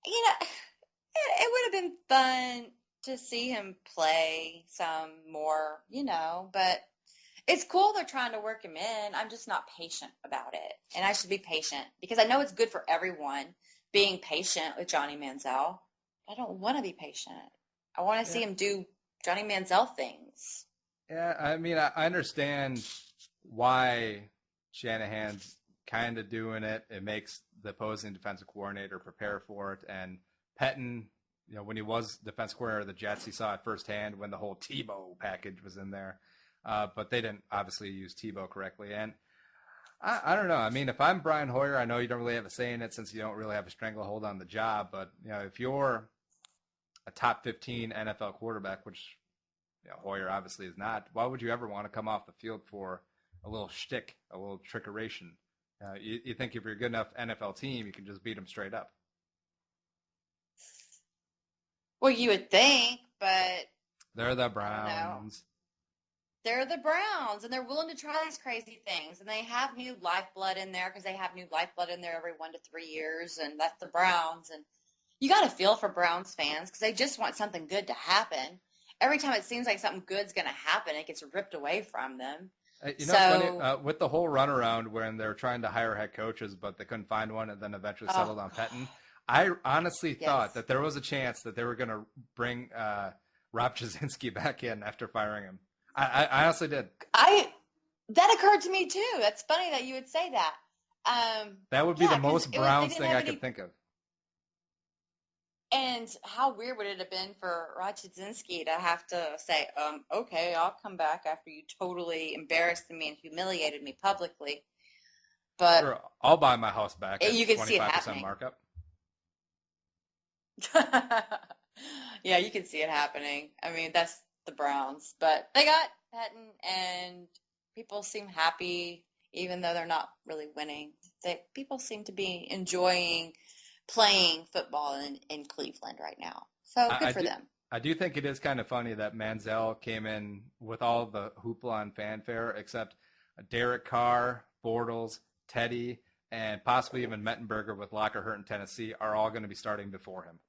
You know, it would have been fun to see him play some more, but it's cool they're trying to work him in. I'm just not patient about it. And I should be patient because I know it's good for everyone being patient with Johnny Manziel. I don't want to be patient. I want to see him do Johnny Manziel things. Yeah, I mean, I understand why Shanahan's kind of doing it. It makes the opposing defensive coordinator prepare for it. And Pettine, when he was defensive coordinator of the Jets, he saw it firsthand when the whole Tebow package was in there. But they didn't obviously use Tebow correctly. And I don't know. I mean, if I'm Brian Hoyer, I know you don't really have a say in it since you don't really have a stranglehold on the job. But, if you're a top 15 NFL quarterback, which Hoyer obviously is not, why would you ever want to come off the field for a little shtick, a little trickeration? You think if you're a good enough NFL team, you can just beat them straight up. Well, you would think, but they're the Browns. They're the Browns, and they're willing to try these crazy things. And they have new lifeblood in there because they have new lifeblood in there every 1 to 3 years, and that's the Browns. And you got to feel for Browns fans because they just want something good to happen. Every time it seems like something good's going to happen, it gets ripped away from them. Funny, with the whole runaround when they're trying to hire head coaches, but they couldn't find one and then eventually settled on Pettine, I honestly thought that there was a chance that they were going to bring Rob Jasinski back in after firing him. I honestly did. That occurred to me too. That's funny that you would say that. That would be the most Browns thing I could think of. And how weird would it have been for Rod Jasinski to have to say, okay, I'll come back after you totally embarrassed me and humiliated me publicly. But sure, I'll buy my house back at you can 25% see it happening. Markup. Yeah, you can see it happening. I mean, that's the Browns. But they got Pettine, and people seem happy, even though they're not really winning. People seem to be enjoying playing football in Cleveland right now. So good for them. I do think it is kind of funny that Manziel came in with all the hoopla and fanfare, except Derek Carr, Bortles, Teddy, and possibly even Mettenberger with Locker hurt in Tennessee are all going to be starting before him.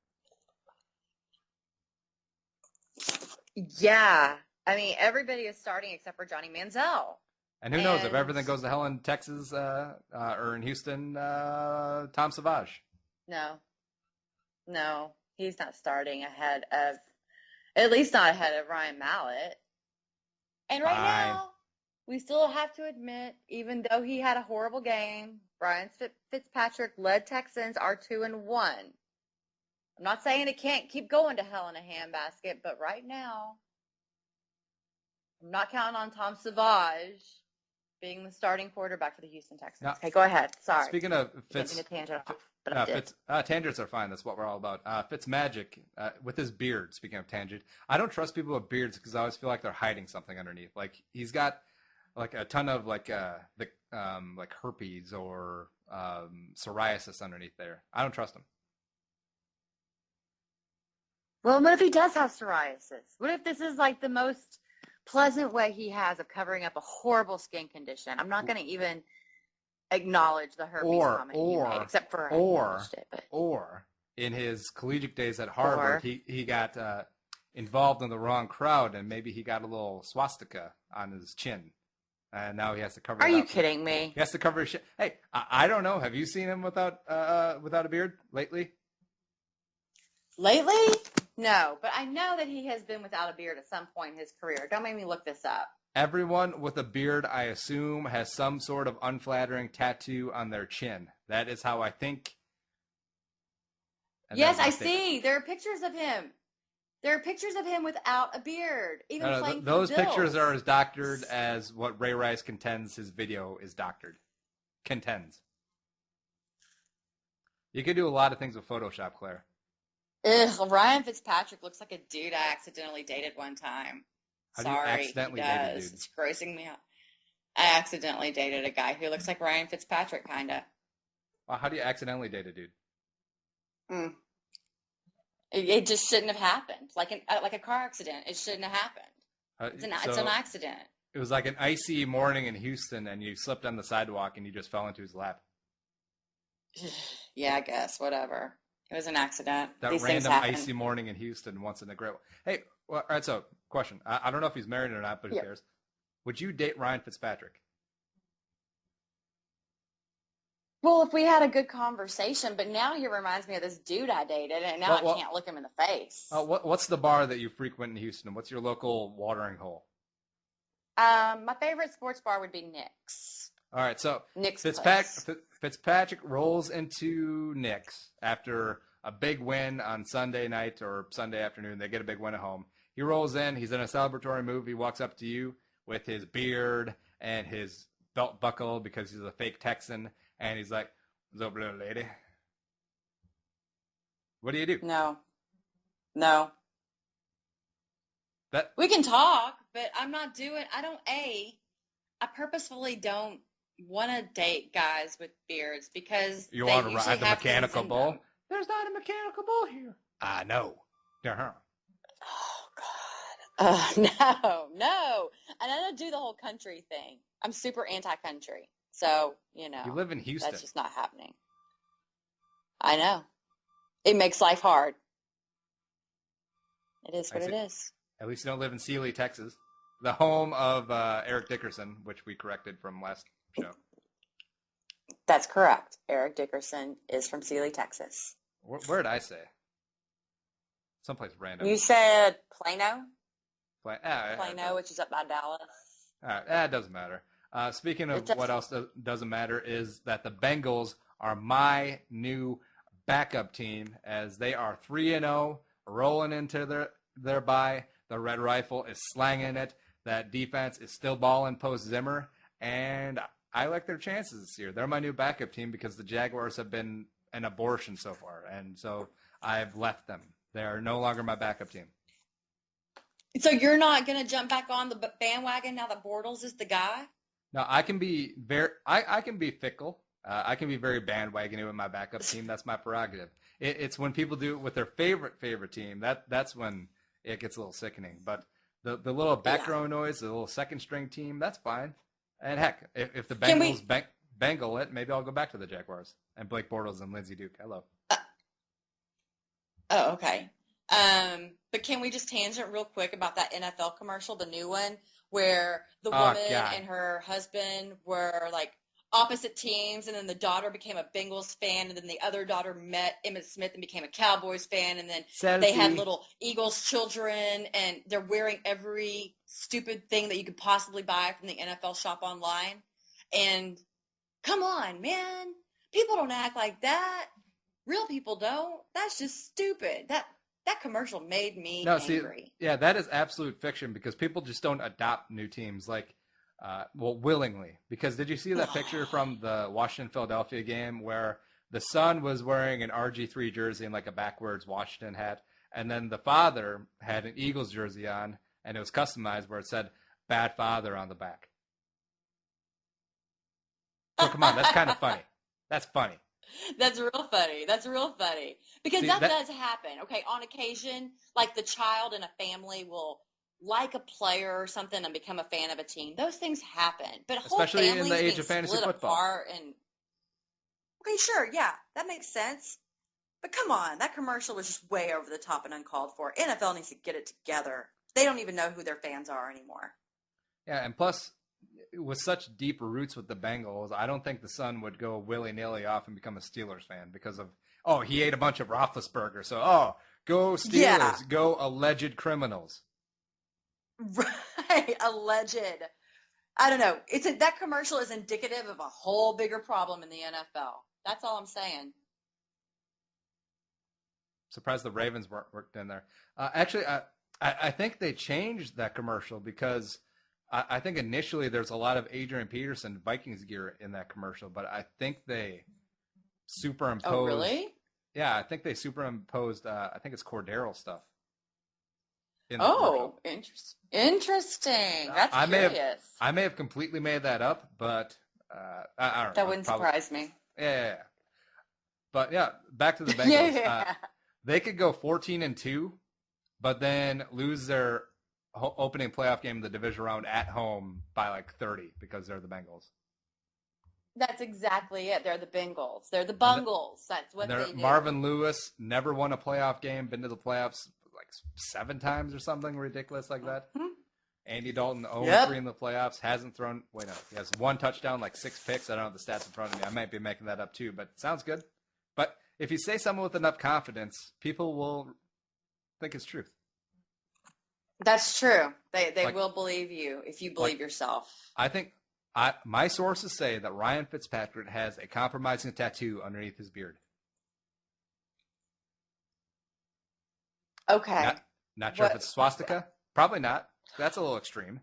Yeah. I mean, everybody is starting except for Johnny Manziel. And who knows, if everything goes to hell in Texas or in Houston, Tom Savage. No, he's not starting at least not ahead of Ryan Mallett. And right now, we still have to admit, even though he had a horrible game, Ryan Fitzpatrick led Texans are 2-1. I'm not saying it can't keep going to hell in a handbasket, but right now, I'm not counting on Tom Savage being the starting quarterback for the Houston Texans. Now, okay, go ahead. Sorry. Speaking of tangents are fine. That's what we're all about. Fitzmagic, with his beard, speaking of tangent, I don't trust people with beards because I always feel like they're hiding something underneath. Like he's got like a ton of like herpes or psoriasis underneath there. I don't trust him. Well, what if he does have psoriasis? What if this is like the most pleasant way he has of covering up a horrible skin condition? I'm not going to even acknowledge the herpes comment you made, except for or in his collegiate days at Harvard, he got involved in the wrong crowd and maybe he got a little swastika on his chin, and now he has to cover it up. Are you kidding me? He has to cover his shit. Hey, I don't know. Have you seen him without a beard lately? Lately? No, but I know that he has been without a beard at some point in his career. Don't make me look this up. Everyone with a beard, I assume, has some sort of unflattering tattoo on their chin. That is how I think. Yes, I see. There are pictures of him. There are pictures of him without a beard, even playing for those the Bills. Pictures are as doctored as what Ray Rice contends his video is doctored. Contends. You could do a lot of things with Photoshop, Claire. Ugh, Ryan Fitzpatrick looks like a dude I accidentally dated one time. How do you Sorry, he accidentally date a does. dude? It's grossing me out. I accidentally dated a guy who looks like Ryan Fitzpatrick, kind of. Well, how do you accidentally date a dude? Mm. It just shouldn't have happened. Like a car accident. It shouldn't have happened. It's an So accident. it was like an icy morning in Houston, and you slipped on the sidewalk, and you just fell into his lap. Yeah, I guess. Whatever. It was an accident. That These things random happen. icy morning in Houston once in a great. Hey, well, all right. So, question. I don't know if he's married or not, but who Yep. cares? Would you date Ryan Fitzpatrick? Well, if we had a good conversation, but now he reminds me of this dude I dated, and now I can't look him in the face. What's the bar that you frequent in Houston? What's your local watering hole? My favorite sports bar would be Nick's. All right, so Nick's Fitzpatrick rolls into Nick's after a big win on Sunday night or Sunday afternoon. They get a big win at home. He rolls in. He's in a celebratory move. He walks up to you with his beard and his belt buckle because he's a fake Texan. And he's like, "What's up, little lady?" What do you do? No. That We can talk, but I purposefully don't want to date guys with beards because you they want to usually ride the have things mechanical in bull? them. There's not a mechanical bull here. I know. Uh-huh. Oh, God. No. And I don't do the whole country thing. I'm super anti-country. So, You live in Houston. that's just not happening. I know. It makes life hard. It is what it is. At least you don't live in Sealy, Texas, the home of Eric Dickerson, which we corrected from last show. That's correct. Eric Dickerson is from Sealy, Texas. Where did I say? Someplace random. You said Plano? Plano, which is up by Dallas. All right, it doesn't matter. Speaking of what else doesn't matter is that the Bengals are my new backup team as they are 3-0, rolling into their bye. The Red Rifle is slanging it. That defense is still balling post Zimmer, and I like their chances this year. They're my new backup team because the Jaguars have been an abortion so far, and so I've left them. They are no longer my backup team. So you're not going to jump back on the bandwagon now that Bortles is the guy? No, I can be I can be fickle. I can be very bandwagony with my backup team. That's my prerogative. It's when people do it with their favorite team. That's when it gets a little sickening. But the little background noise, the little second string team, that's fine. And heck, if the Bengals bangle it, maybe I'll go back to the Jaguars and Blake Bortles and Lindsey Duke. Hello. Oh, okay. But can we just tangent real quick about that NFL commercial, the new one, where the woman and her husband were like opposite teams, and then the daughter became a Bengals fan, and then the other daughter met Emmitt Smith and became a Cowboys fan, and then they had little Eagles children, and they're wearing every stupid thing that you could possibly buy from the NFL shop online. And come on, man. People don't act like that. Real people don't. That's just stupid. That commercial made me angry. Yeah, that is absolute fiction because people just don't adopt new teams willingly. Because did you see that picture from the Washington-Philadelphia game where the son was wearing an RG3 jersey and like a backwards Washington hat, and then the father had an Eagles jersey on, and it was customized where it said "Bad Father" on the back. So come on, that's kind of funny. That's funny. That's real funny. Because that does happen. Okay, on occasion, like the child in a family will like a player or something and become a fan of a team. Those things happen. But especially in the age of fantasy football. Okay, sure, yeah, that makes sense. But come on, that commercial was just way over the top and uncalled for. NFL needs to get it together. They don't even know who their fans are anymore. Yeah, and plus, with such deep roots with the Bengals, I don't think the son would go willy-nilly off and become a Steelers fan because of, he ate a bunch of Roethlisberger. So, go Steelers, go alleged criminals. Right, alleged. I don't know. That commercial is indicative of a whole bigger problem in the NFL. That's all I'm saying. Surprised the Ravens weren't in there. Actually, I think they changed that commercial because I think initially there's a lot of Adrian Peterson Vikings gear in that commercial, but I think they superimposed. Oh, really? Yeah, I think they superimposed. I think it's Cordero stuff. in the commercial. Interesting. That's curious. I may have completely made that up, but I don't know. That wouldn't surprise me. Yeah. But yeah, back to the Bengals. They could go 14-2, but then lose their opening playoff game of the division round at home by like 30 because they're the Bengals. That's exactly it. They're the Bengals. They're the Bungles. That's what they do. Marvin Lewis never won a playoff game, been to the playoffs like 7 times or something ridiculous like that. Mm-hmm. Andy Dalton 0-3 in the playoffs, hasn't thrown – he has 1 touchdown, like 6 picks. I don't have the stats in front of me. I might be making that up too, but it sounds good. But if you say something with enough confidence, people will think it's truth. That's true. They will believe you if you believe yourself. I think my sources say that Ryan Fitzpatrick has a compromising tattoo underneath his beard. Okay. Not sure if it's swastika. Probably not. That's a little extreme.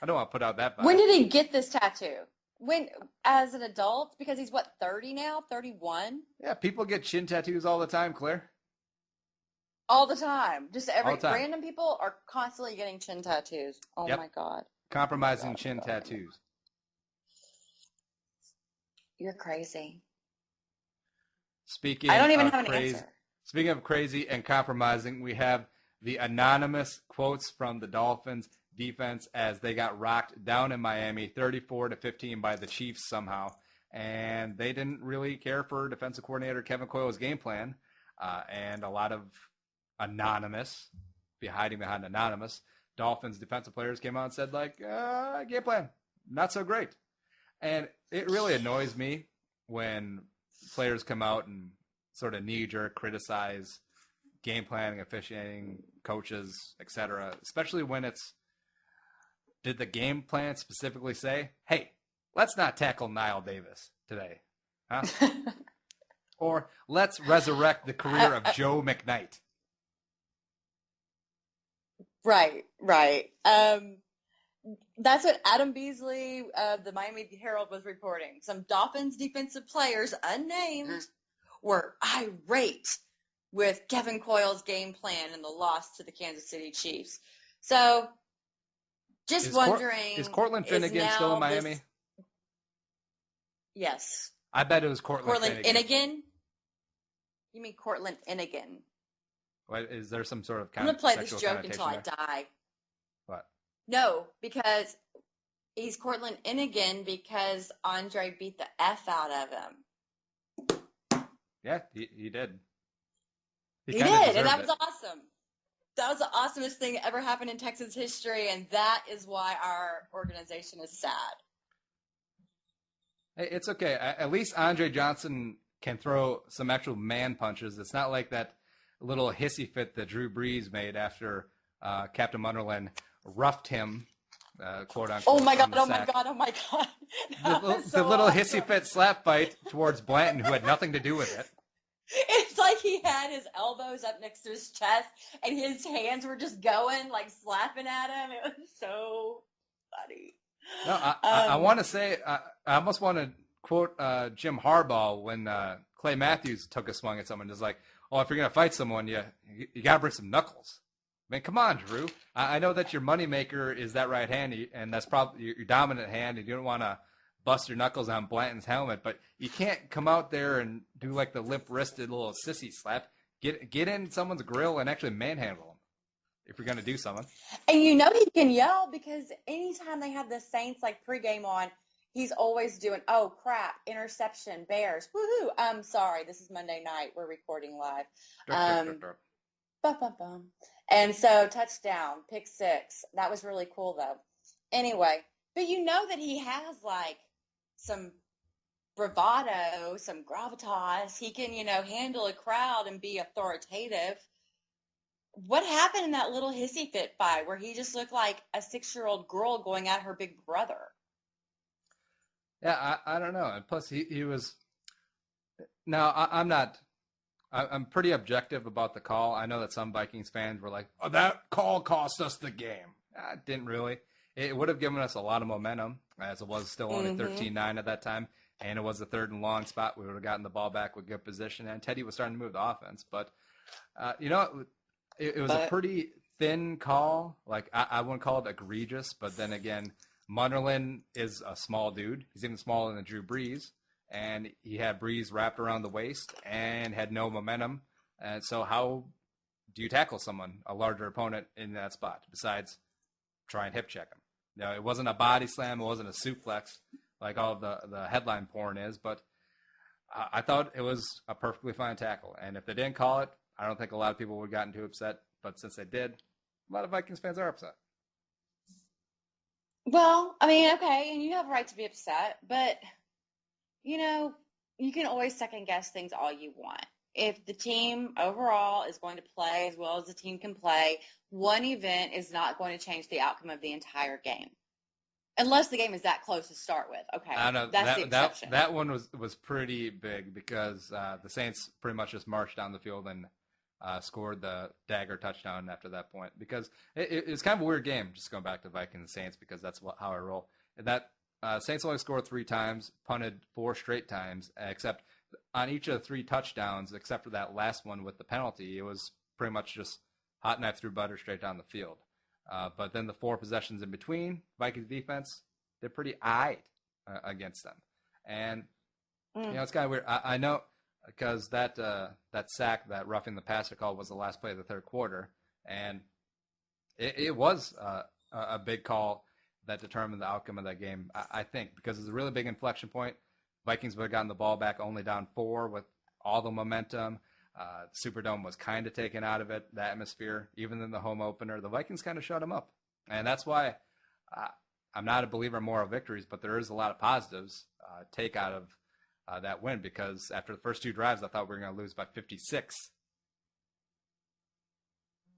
I don't want to put out that vibe. When did he get this tattoo? When, as an adult? Because he's 30 now? 31? Yeah, people get chin tattoos all the time, Claire. All the time. Just random people are constantly getting chin tattoos. Oh my God. Compromising chin tattoos. You're crazy. Speaking I don't even have an answer. Speaking of crazy and compromising, we have the anonymous quotes from the Dolphins defense as they got rocked down in Miami 34-15 by the Chiefs somehow. And they didn't really care for defensive coordinator Kevin Coyle's game plan. And a lot of anonymous, hiding behind anonymous, Dolphins defensive players came out and said, game plan, not so great. And it really annoys me when players come out and sort of knee-jerk criticize game planning, officiating, coaches, etc., especially when it's, did the game plan specifically say, hey, let's not tackle Niall Davis today? Huh? Or let's resurrect the career of Joe McKnight. Right. That's what Adam Beasley of the Miami Herald was reporting. Some Dolphins defensive players, unnamed, were irate with Kevin Coyle's game plan and the loss to the Kansas City Chiefs. So, just wondering... Is Cortland Finnegan still in Miami? Yes. I bet it was Cortland Finnegan. You mean Cortland Finnegan? What, is there some sort of I'm going to play this joke until I die. What? No, because he's Cortland Finnegan because Andre beat the F out of him. Yeah, he did. He did, and that was awesome. That was the awesomest thing that ever happened in Texas history, and that is why our organization is sad. Hey, it's okay. At least Andre Johnson can throw some actual man punches. It's not like that little hissy fit that Drew Brees made after Captain Munderland roughed him, quote unquote. Oh my God! The little hissy fit slap fight towards Blanton, who had nothing to do with it. It's like he had his elbows up next to his chest, and his hands were just going, slapping at him. It was so funny. No, I want to say, I almost want to quote Jim Harbaugh when Clay Matthews took a swing at someone. Just like, oh, if you're going to fight someone, you got to bring some knuckles. I mean, come on, Drew. I know that your moneymaker is that right hand, and that's probably your dominant hand, and you don't want to bust your knuckles on Blanton's helmet, but you can't come out there and do the limp-wristed little sissy slap. Get in someone's grill and actually manhandle them if you're going to do something. And you know he can yell because anytime they have the Saints pregame on, he's always doing, oh, crap, interception, Bears, woohoo. I'm sorry, this is Monday night. We're recording live. And so touchdown, pick 6. That was really cool, though. Anyway, but you know that he has, some bravado, some gravitas. He can, handle a crowd and be authoritative. What happened in that little hissy fit fight where he just looked like a 6-year-old girl going at her big brother? Yeah, I don't know. And plus, he was. Now, I'm pretty objective about the call. I know that some Vikings fans were like, oh, that call cost us the game. It didn't really. It would have given us a lot of momentum, as it was still only 13-9 at that time, and it was a 3rd and long spot. We would have gotten the ball back with good position, and Teddy was starting to move the offense. But, it was a pretty thin call. Like, I wouldn't call it egregious, but then again, Munderland is a small dude. He's even smaller than Drew Brees, and he had Brees wrapped around the waist and had no momentum. And so how do you tackle someone, a larger opponent, in that spot, besides try and hip check him? It wasn't a body slam. It wasn't a suplex like all of the headline porn is, but I thought it was a perfectly fine tackle. And if they didn't call it, I don't think a lot of people would have gotten too upset. But since they did, a lot of Vikings fans are upset. Well, I mean, okay, and you have a right to be upset, but, you can always second guess things all you want. If the team overall is going to play as well as the team can play, one event is not going to change the outcome of the entire game. Unless the game is that close to start with. Okay, I know, that's the exception. That one was pretty big because the Saints pretty much just marched down the field and scored the dagger touchdown after that point. Because it's kind of a weird game, just going back to Vikings and Saints, because that's how I roll. That Saints only scored 3 times, punted 4 straight times, except on each of the 3 touchdowns, except for that last one with the penalty, it was pretty much just hot knife through butter straight down the field. But then the 4 possessions in between, Vikings defense, they're pretty eyed against them. And, it's kind of weird. I know because that sack, that roughing the passer call was the last play of the third quarter. And it was a big call that determined the outcome of that game, I think, because it's a really big inflection point. Vikings would have gotten the ball back only down 4 with all the momentum. Superdome was kind of taken out of it, the atmosphere. Even in the home opener, the Vikings kind of shut them up. And that's why I'm not a believer in moral victories, but there is a lot of positives take out of that win, because after the first 2 drives, I thought we were going to lose by 56.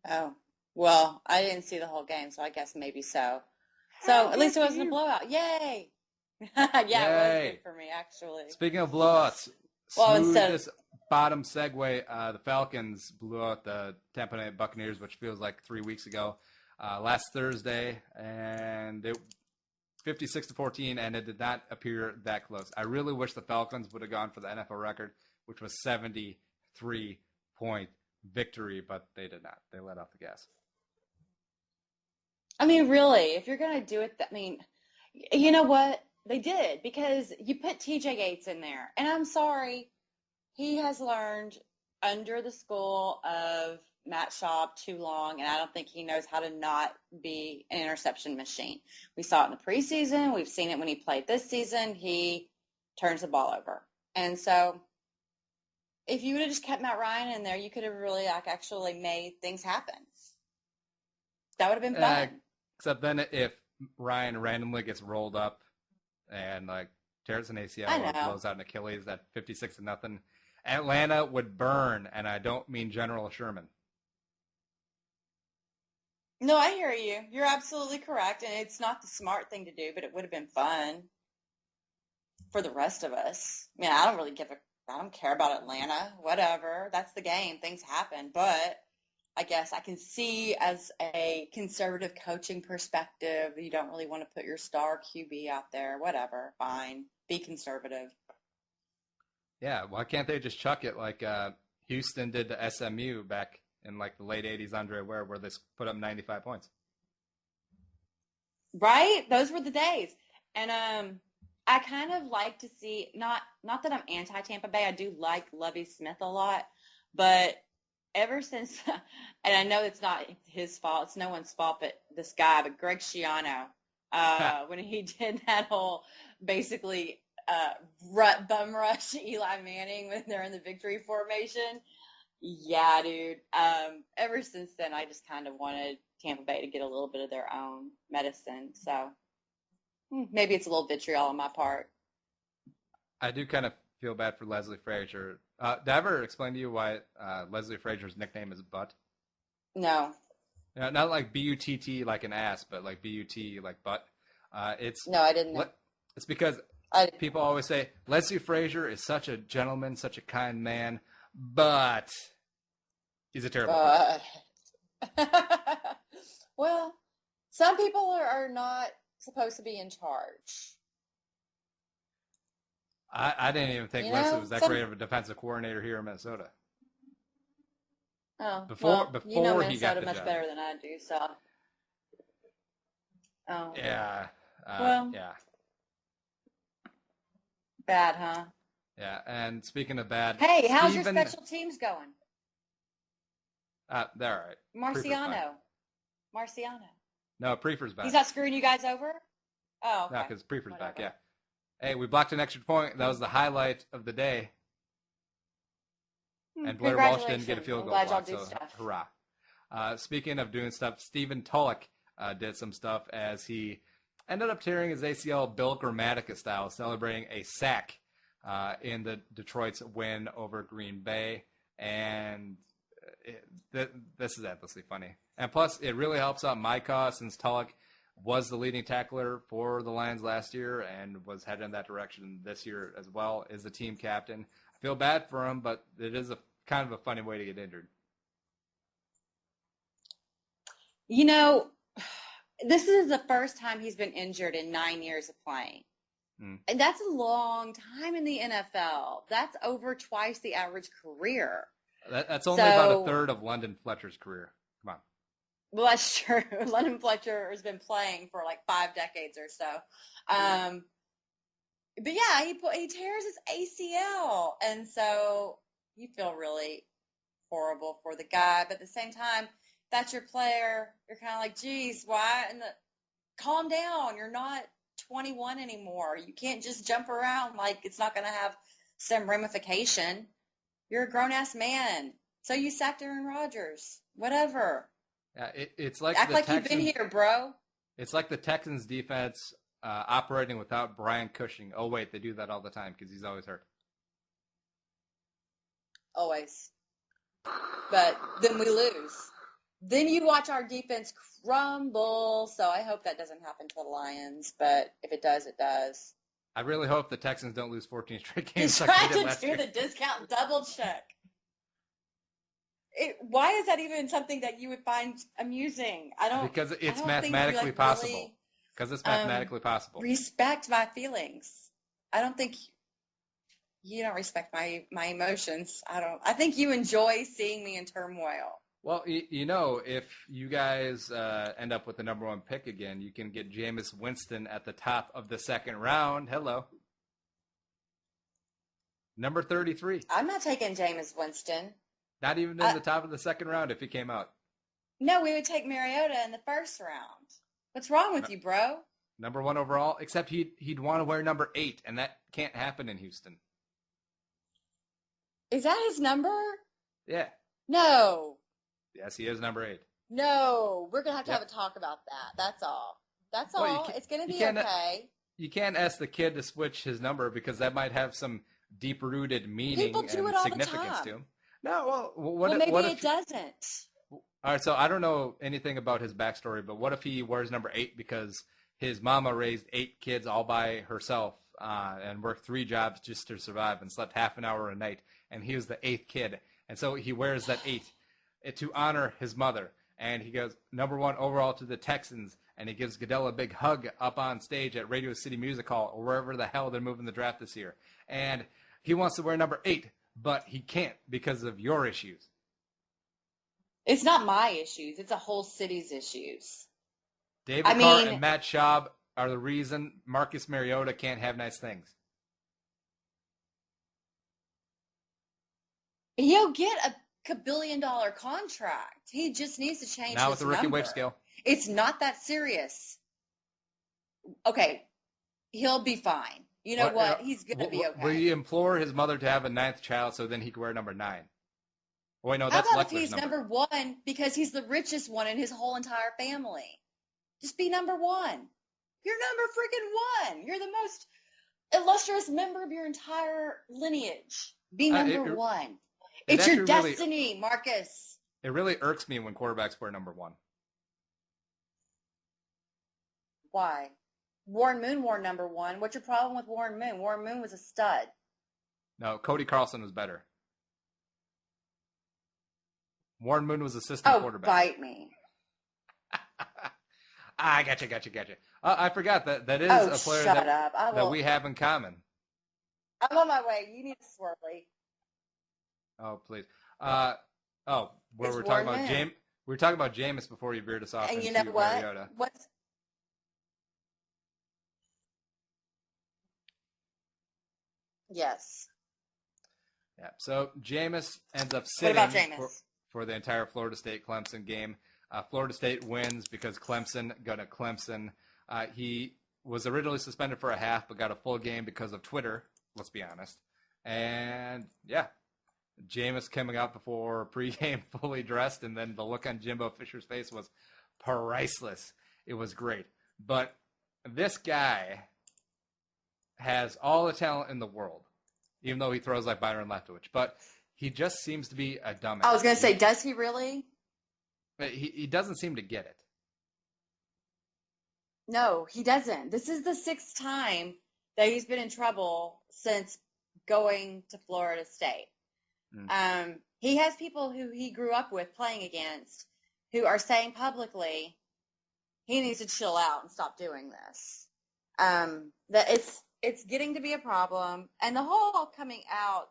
Oh, well, I didn't see the whole game, so I guess maybe so. So at least it wasn't a blowout. Yay! Yeah, Yay. It was good for me, actually. Speaking of blowouts, smoothest bottom segue, the Falcons blew out the Tampa Bay Buccaneers, which feels like 3 weeks ago, last Thursday, and it 56-14, and it did not appear that close. I really wish the Falcons would have gone for the NFL record, which was 73-point victory, but they did not. They let off the gas. I mean, really, if you're going to do it, you know what? They did, because you put TJ Yates in there. And I'm sorry, he has learned under the school of Matt Schaub too long, and I don't think he knows how to not be an interception machine. We saw it in the preseason. We've seen it when he played this season. He turns the ball over. And so if you would have just kept Matt Ryan in there, you could have really actually made things happen. That would have been fun. Except then if Ryan randomly gets rolled up and tears an ACL or blows out an Achilles at 56-0, Atlanta would burn, and I don't mean General Sherman. No, I hear you. You're absolutely correct, and it's not the smart thing to do, but it would have been fun for the rest of us. I mean, I don't care about Atlanta. Whatever. That's the game. Things happen, but I guess I can see as a conservative coaching perspective, you don't really want to put your star QB out there. Whatever. Fine. Be conservative. Yeah. Why can't they just chuck it like Houston did to SMU back in the late 80s, Andre Ware, where they put up 95 points? Right? Those were the days. And I kind of like to see, not that I'm anti-Tampa Bay. I do like Lovie Smith a lot. But ever since, and I know it's not his fault, it's no one's fault but this guy, but Greg Schiano, when he did that whole basically bum rush Eli Manning when they're in the victory formation. Yeah, dude. Ever since then, I just kind of wanted Tampa Bay to get a little bit of their own medicine. So maybe it's a little vitriol on my part. I do kind of feel bad for Leslie Frazier. Did I ever explain to you why Leslie Frazier's nickname is Butt? No. Not like B-U-T-T like an ass, but like B-U-T like butt. No, I didn't know. It's because people always say, Leslie Frazier is such a gentleman, such a kind man, but he's a terrible person. Well, some people are not supposed to be in charge. I didn't even think Leslie was that great of a defensive coordinator here in Minnesota. Oh, before you know he got Minnesota the much job. better than I do, so. Oh. Yeah. Well. Yeah. Bad, huh? Yeah. And speaking of bad, Hey, how's your special teams going? They're all right. Marciano. No, Prefer's back. He's not screwing you guys over? Oh, okay. No, because Prefer's back, yeah. Hey, we blocked an extra point. That was the highlight of the day. And Blair Walsh didn't get a field goal block, so stuff. Hurrah. Speaking of doing stuff, Stephen Tulloch did some stuff as he ended up tearing his ACL Bill Grammatica style, celebrating a sack in the Detroit's win over Green Bay. And this is endlessly funny. And plus, it really helps out my cause since Tulloch was the leading tackler for the Lions last year and was headed in that direction this year as well, is the team captain. I feel bad for him, but it is a kind of a funny way to get injured. You know, this is the first time he's been injured in 9 years of playing. And that's a long time in the NFL. That's over twice the average career. That's only about a third of London Fletcher's career. Come on. Well, that's true. London Fletcher has been playing for like 5 decades or so. But yeah, he tears his ACL. And so you feel really horrible for the guy. But at the same time, that's your player. You're kind of like, geez, why? Calm down. You're not 21 anymore. You can't just jump around like it's not going to have some ramification. You're a grown-ass man. So you sacked Aaron Rodgers. Whatever. Yeah, it's like act like Texans, you've been here, bro. It's like the Texans defense operating without Brian Cushing. Oh, wait, they do that all the time because he's always hurt. Always. But then we lose. Then you watch our defense crumble. So I hope that doesn't happen to the Lions. But if it does, it does. I really hope the Texans don't lose 14 straight games. He's trying to do the discount double check. Why is that even something that you would find amusing? Because it's mathematically possible. Because it's mathematically possible. Respect my feelings. I don't think you don't respect my emotions. I think you enjoy seeing me in turmoil. Well, you know, if you guys end up with the number 1 pick again, you can get Jameis Winston at the top of the second round. Hello. Number 33. I'm not taking Jameis Winston. Not even in the top of the second round if he came out. No, we would take Mariota in the first round. What's wrong with you, bro? Number 1 overall, except he'd want to wear number 8, and that can't happen in Houston. Is that his number? Yeah. No. Yes, he is number 8. No, we're going to have a talk about that. That's all. That's all. Well, it's going to be okay. You can't ask the kid to switch his number because that might have some deep-rooted meaning People do and it all significance the time. to him. No, maybe it doesn't. All right, so I don't know anything about his backstory, but what if he wears number 8 because his mama raised 8 kids all by herself and worked 3 jobs just to survive and slept half an hour a night, and he was the 8th kid, and so he wears that 8 to honor his mother, and he goes number 1 overall to the Texans, and he gives Goodell a big hug up on stage at Radio City Music Hall or wherever the hell they're moving the draft this year, and he wants to wear number 8, but he can't because of your issues. It's not my issues. It's a whole city's issues. David Carr and Matt Schaub are the reason Marcus Mariota can't have nice things. He'll get a $1 billion contract. He just needs to change his number. Now with the rookie wage scale. It's not that serious. Okay, he'll be fine. You know what? He's going to be okay. Will you implore his mother to have a 9th child so then he can wear number 9? Oh, wait, no, How that's about if Leckler's he's number 1 because he's the richest one in his whole entire family? Just be number 1. You're number freaking 1. You're the most illustrious member of your entire lineage. Be number 1. It's your destiny, Marcus. It really irks me when quarterbacks wear number 1. Why? Warren Moon wore number 1. What's your problem with Warren Moon? Warren Moon was a stud. No, Cody Carlson was better. Warren Moon was assistant quarterback. Oh, bite me. I gotcha. I forgot that is a player that we have in common. I'm on my way. You need a swirly. Oh, please. Oh, where It's we're talking about him. We were talking about Jameis before you veered us off And into you know what? Mariota. What's yes. Yeah. So Jameis ends up What about sitting Jameis? for the entire Florida State Clemson game. Florida State wins because Clemson got a Clemson. He was originally suspended for a half, but got a full game because of Twitter. Let's be honest. And yeah, Jameis coming out before pregame fully dressed, and then the look on Jimbo Fisher's face was priceless. It was great. But this guy has all the talent in the world, even though he throws like Byron Leftwich. But he just seems to be a dumbass. I was going to say, does he really? But he doesn't seem to get it. No, he doesn't. This is the 6th time that he's been in trouble since going to Florida State. He has people who he grew up with playing against who are saying publicly he needs to chill out and stop doing this. That it's getting to be a problem, and the whole coming out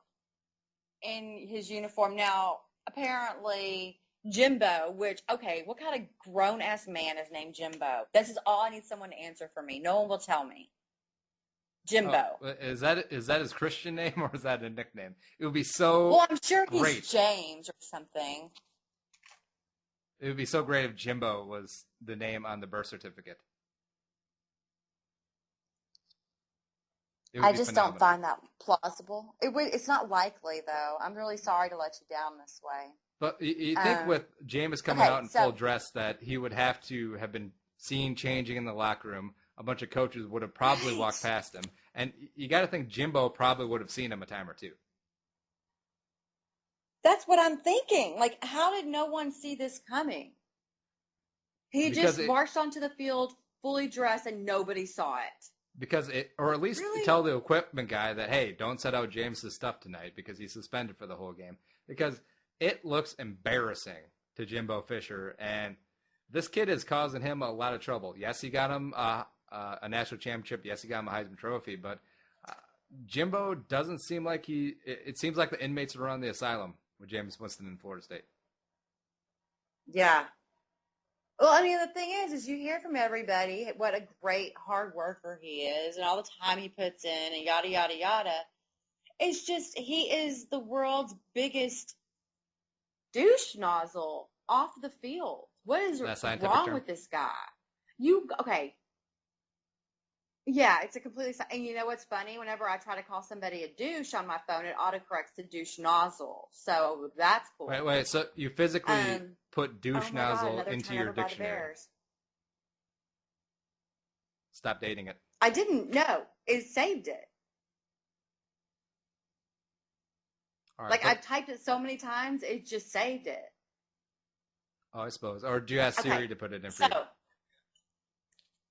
in his uniform now. Apparently, Jimbo, which okay, what kind of grown ass man is named Jimbo? This is all I need someone to answer for me. No one will tell me. Jimbo. Oh, is that his Christian name or is that a nickname? It would be so Well, I'm sure great. he's James or something. It would be so great if Jimbo was the name on the birth certificate. I just don't find that plausible. It's not likely, though. I'm really sorry to let you down this way. But you think with Jameis coming out in full dress that he would have to have been seen changing in the locker room. A bunch of coaches would have probably walked past him. And you got to think Jimbo probably would have seen him a time or two. That's what I'm thinking. Like, how did no one see this coming? He just marched onto the field fully dressed and nobody saw it. Or at least tell the equipment guy that, hey, don't set out Jameis' stuff tonight because he's suspended for the whole game. Because it looks embarrassing to Jimbo Fisher, and this kid is causing him a lot of trouble. Yes, he got him a national championship. Yes, he got him a Heisman Trophy, but Jimbo doesn't seem like it seems like the inmates are on the asylum with Jameis Winston in Florida State. Yeah. Well, I mean, the thing is you hear from everybody what a great hard worker he is and all the time he puts in and yada, yada, yada. It's just he is the world's biggest douche nozzle off the field. What is wrong with this guy? Okay. Yeah, it's a completely... And you know what's funny? Whenever I try to call somebody a douche on my phone, it autocorrects to douche nozzle. So that's cool. Wait. So you physically put douche nozzle into your dictionary. Stop dating it. I didn't know. It saved it. Right, I've typed it so many times, it just saved it. Oh, I suppose. Or do you ask Siri to put it in for you?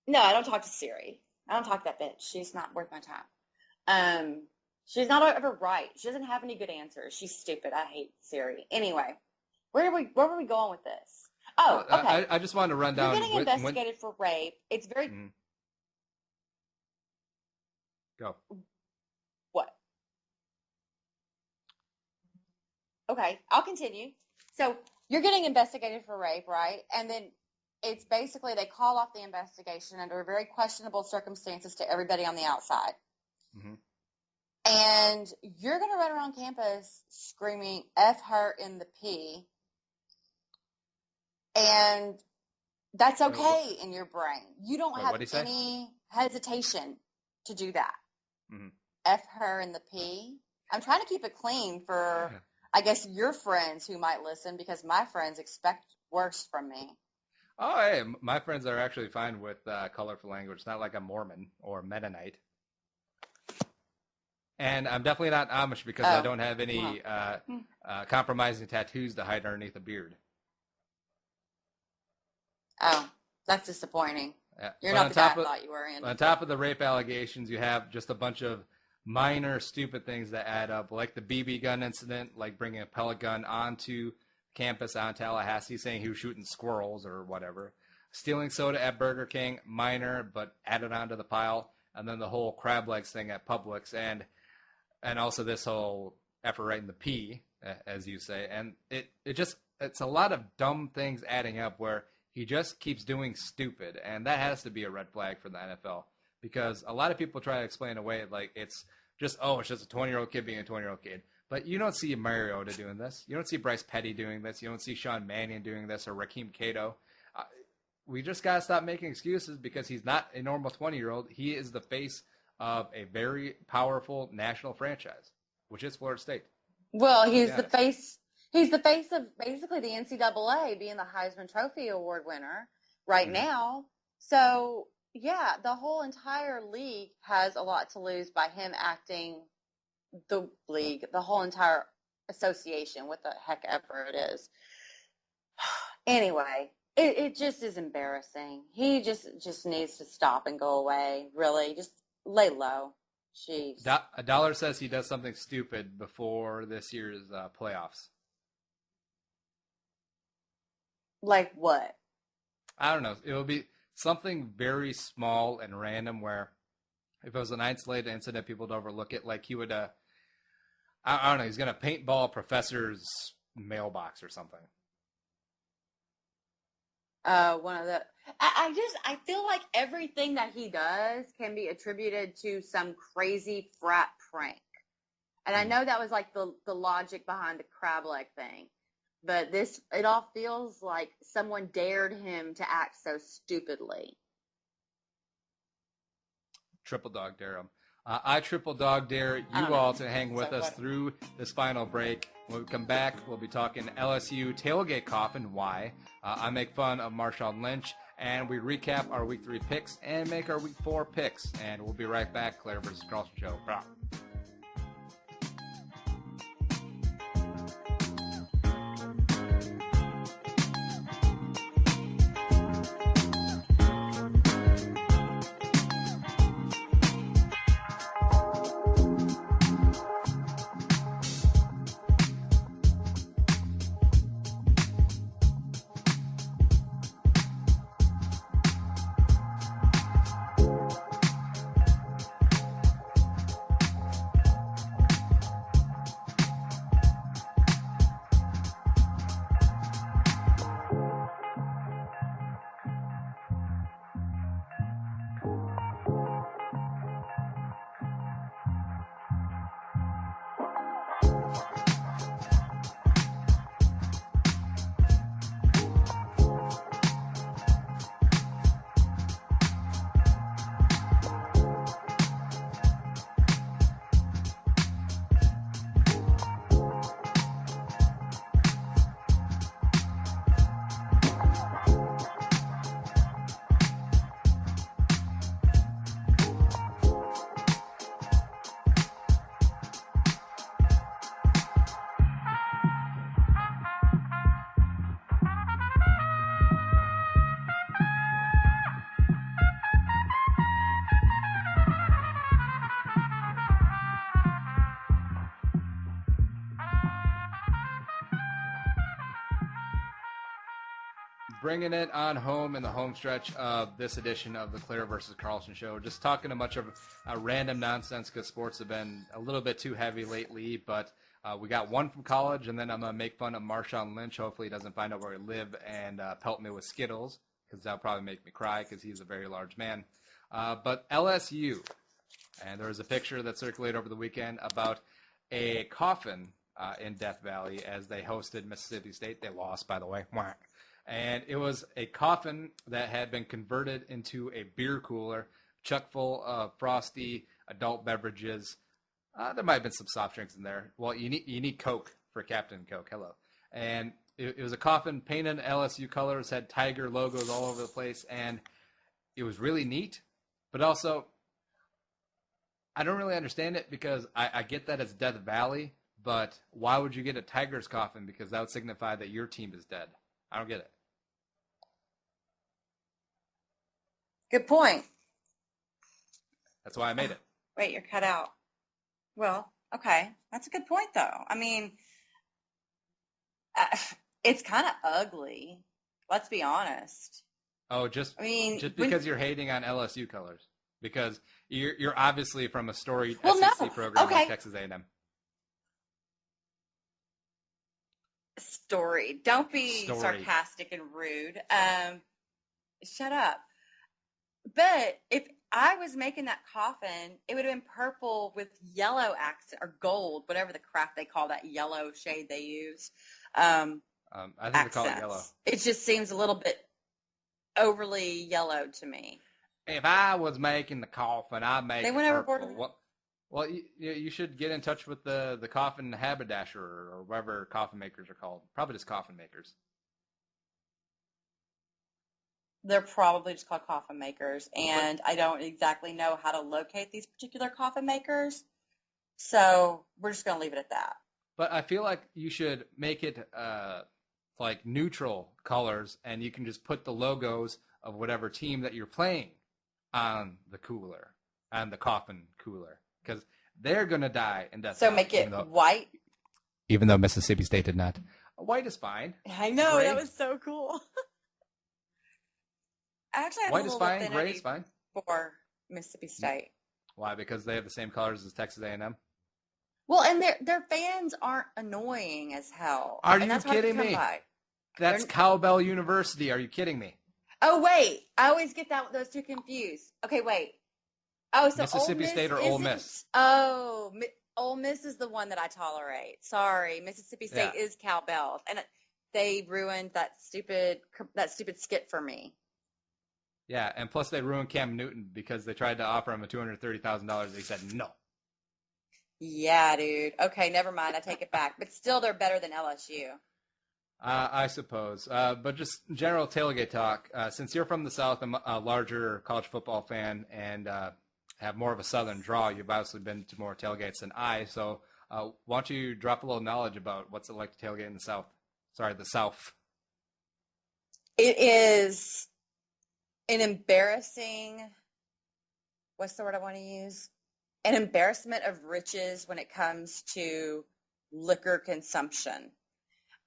No, I don't talk to Siri. I don't talk to that bitch. She's not worth my time. She's not ever right. She doesn't have any good answers. She's stupid. I hate Siri. Anyway, where were we going with this? Oh, okay. I just wanted to run down. You're getting investigated for rape. It's very... Go. What? Okay, I'll continue. So you're getting investigated for rape, right? And then it's basically they call off the investigation under very questionable circumstances to everybody on the outside. Mm-hmm. And you're going to run around campus screaming, F her in the P. And that's okay in your brain. You don't have any hesitation to do that. Mm-hmm. F her in the P. I'm trying to keep it clean for, I guess, your friends who might listen because my friends expect worse from me. Oh, hey, my friends are actually fine with colorful language. It's not like I'm Mormon or Mennonite. And I'm definitely not Amish because I don't have any compromising tattoos to hide underneath a beard. Oh, that's disappointing. You're not the guy I thought you were in. On top of the rape allegations, you have just a bunch of minor stupid things that add up, like the BB gun incident, like bringing a pellet gun onto campus out in Tallahassee, saying he was shooting squirrels or whatever. Stealing soda at Burger King, minor, but added onto the pile. And then the whole crab legs thing at Publix. And also this whole effort writing the P, as you say, and it's a lot of dumb things adding up where he just keeps doing stupid, and that has to be a red flag for the NFL because a lot of people try to explain away like it's just a 20-year-old kid being a 20-year-old kid. But you don't see Mariota doing this. You don't see Bryce Petty doing this. You don't see Sean Mannion doing this or Raheem Cato. We just got to stop making excuses because he's not a normal 20-year-old. He is the face of a very powerful national franchise, which is Florida State. Well, he's the face. He's the face of basically the NCAA being the Heisman Trophy Award winner right now. So, yeah, the whole entire league has a lot to lose by him acting the league, the whole entire association, what the heck ever it is. Anyway, it just is embarrassing. He just needs to stop and go away, really. Just lay low. Jeez. A dollar says he does something stupid before this year's playoffs. Like what? I don't know. It will be something very small and random where if it was an isolated incident, people would overlook it. Like he would, I don't know, he's going to paintball a professor's mailbox or something. I feel like everything that he does can be attributed to some crazy frat prank. And I know that was like the logic behind the crab leg thing. But it all feels like someone dared him to act so stupidly. Triple dog dare him. I triple dog dare you all to hang with us through this final break. When we come back, we'll be talking LSU tailgate coffin. Why? I make fun of Marshawn Lynch, and we recap our Week 3 picks and make our Week 4 picks. And we'll be right back. Claire-vs-Carlson show. Blah. Bringing it on home in the home stretch of this edition of the Claire-vs-Carlson show. Just talking a bunch of random nonsense because sports have been a little bit too heavy lately. But we got one from college, and then I'm going to make fun of Marshawn Lynch. Hopefully he doesn't find out where I live and pelt me with Skittles because that'll probably make me cry because he's a very large man. But LSU, and there was a picture that circulated over the weekend about a coffin in Death Valley as they hosted Mississippi State. They lost, by the way. And it was a coffin that had been converted into a beer cooler, chock full of frosty adult beverages. There might have been some soft drinks in there. Well, you need Coke for Captain Coke. Hello. And it was a coffin painted in LSU colors, had Tiger logos all over the place, and it was really neat. But also, I don't really understand it because I get that it's Death Valley, but why would you get a Tiger's coffin? Because that would signify that your team is dead. I don't get it. Good point. That's why I made it. Wait, you're cut out. Well, okay. That's a good point, though. I mean, it's kind of ugly. Let's be honest. Oh, just because you're hating on LSU colors. Because you're obviously from a storied SEC program like Texas A&M. Story. Don't be Story. sarcastic and rude. Shut up. But if I was making that coffin, it would have been purple with yellow accent or gold, whatever the crap they call that yellow shade they use. I think they call it Accents. yellow. It just seems a little bit overly yellow to me. If I was making the coffin, I'd make They it went purple. overboard. Well, you should get in touch with the coffin haberdasher or whatever coffin makers are called. Probably just coffin makers. They're probably just called coffin makers, and I don't exactly know how to locate these particular coffin makers, so we're just going to leave it at that. But I feel like you should make it like neutral colors, and you can just put the logos of whatever team that you're playing on the cooler, on the coffin cooler, because they're going to die in death. So make it white? Even though Mississippi State did not. White is fine. I know, Gray. that was so cool. Actually, I have White a is little fine. affinity Gray is fine. for Mississippi State. Why? Because they have the same colors as Texas A&M? Well, and their fans aren't annoying as hell. Are and you that's hard to kidding come me? by. That's Cowbell University. Are you kidding me? Oh, wait. I always get those two confused. Okay, wait. Oh, so Mississippi State or Ole Miss? Oh, Ole Miss is the one that I tolerate. Sorry. Mississippi State is Cowbell. And they ruined that stupid skit for me. Yeah, and plus they ruined Cam Newton because they tried to offer him a $230,000. They said no. Yeah, dude. Okay, never mind. I take it back. But still, they're better than LSU. I suppose. But just general tailgate talk. Since you're from the South, I'm a larger college football fan and have more of a Southern draw. You've obviously been to more tailgates than I. So why don't you drop a little knowledge about what's it like to tailgate in the South? Sorry, the South. It is an embarrassing, what's the word I want to use? An embarrassment of riches when it comes to liquor consumption.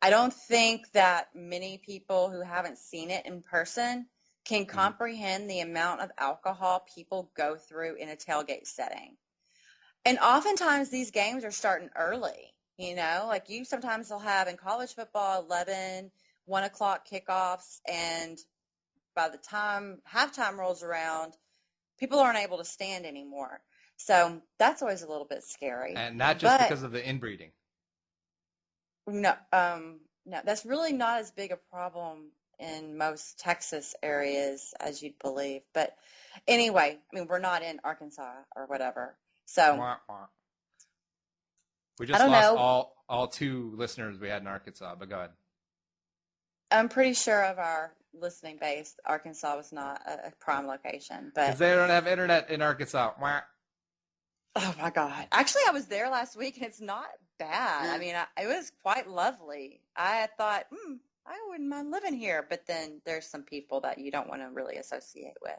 I don't think that many people who haven't seen it in person can comprehend the amount of alcohol people go through in a tailgate setting. And oftentimes these games are starting early, like you sometimes will have in college football 11, 1 o'clock kickoffs, and by the time halftime rolls around, people aren't able to stand anymore. So that's always a little bit scary. And not just because of the inbreeding. No, that's really not as big a problem in most Texas areas as you'd believe. But anyway, I mean, we're not in Arkansas or whatever. So we just lost all 2 listeners we had in Arkansas, but go ahead. I'm pretty sure of our listening base, Arkansas was not a prime location. But because they don't have internet in Arkansas. Oh, my God. Actually, I was there last week, and it's not bad. I mean, it was quite lovely. I thought, I wouldn't mind living here. But then there's some people that you don't want to really associate with.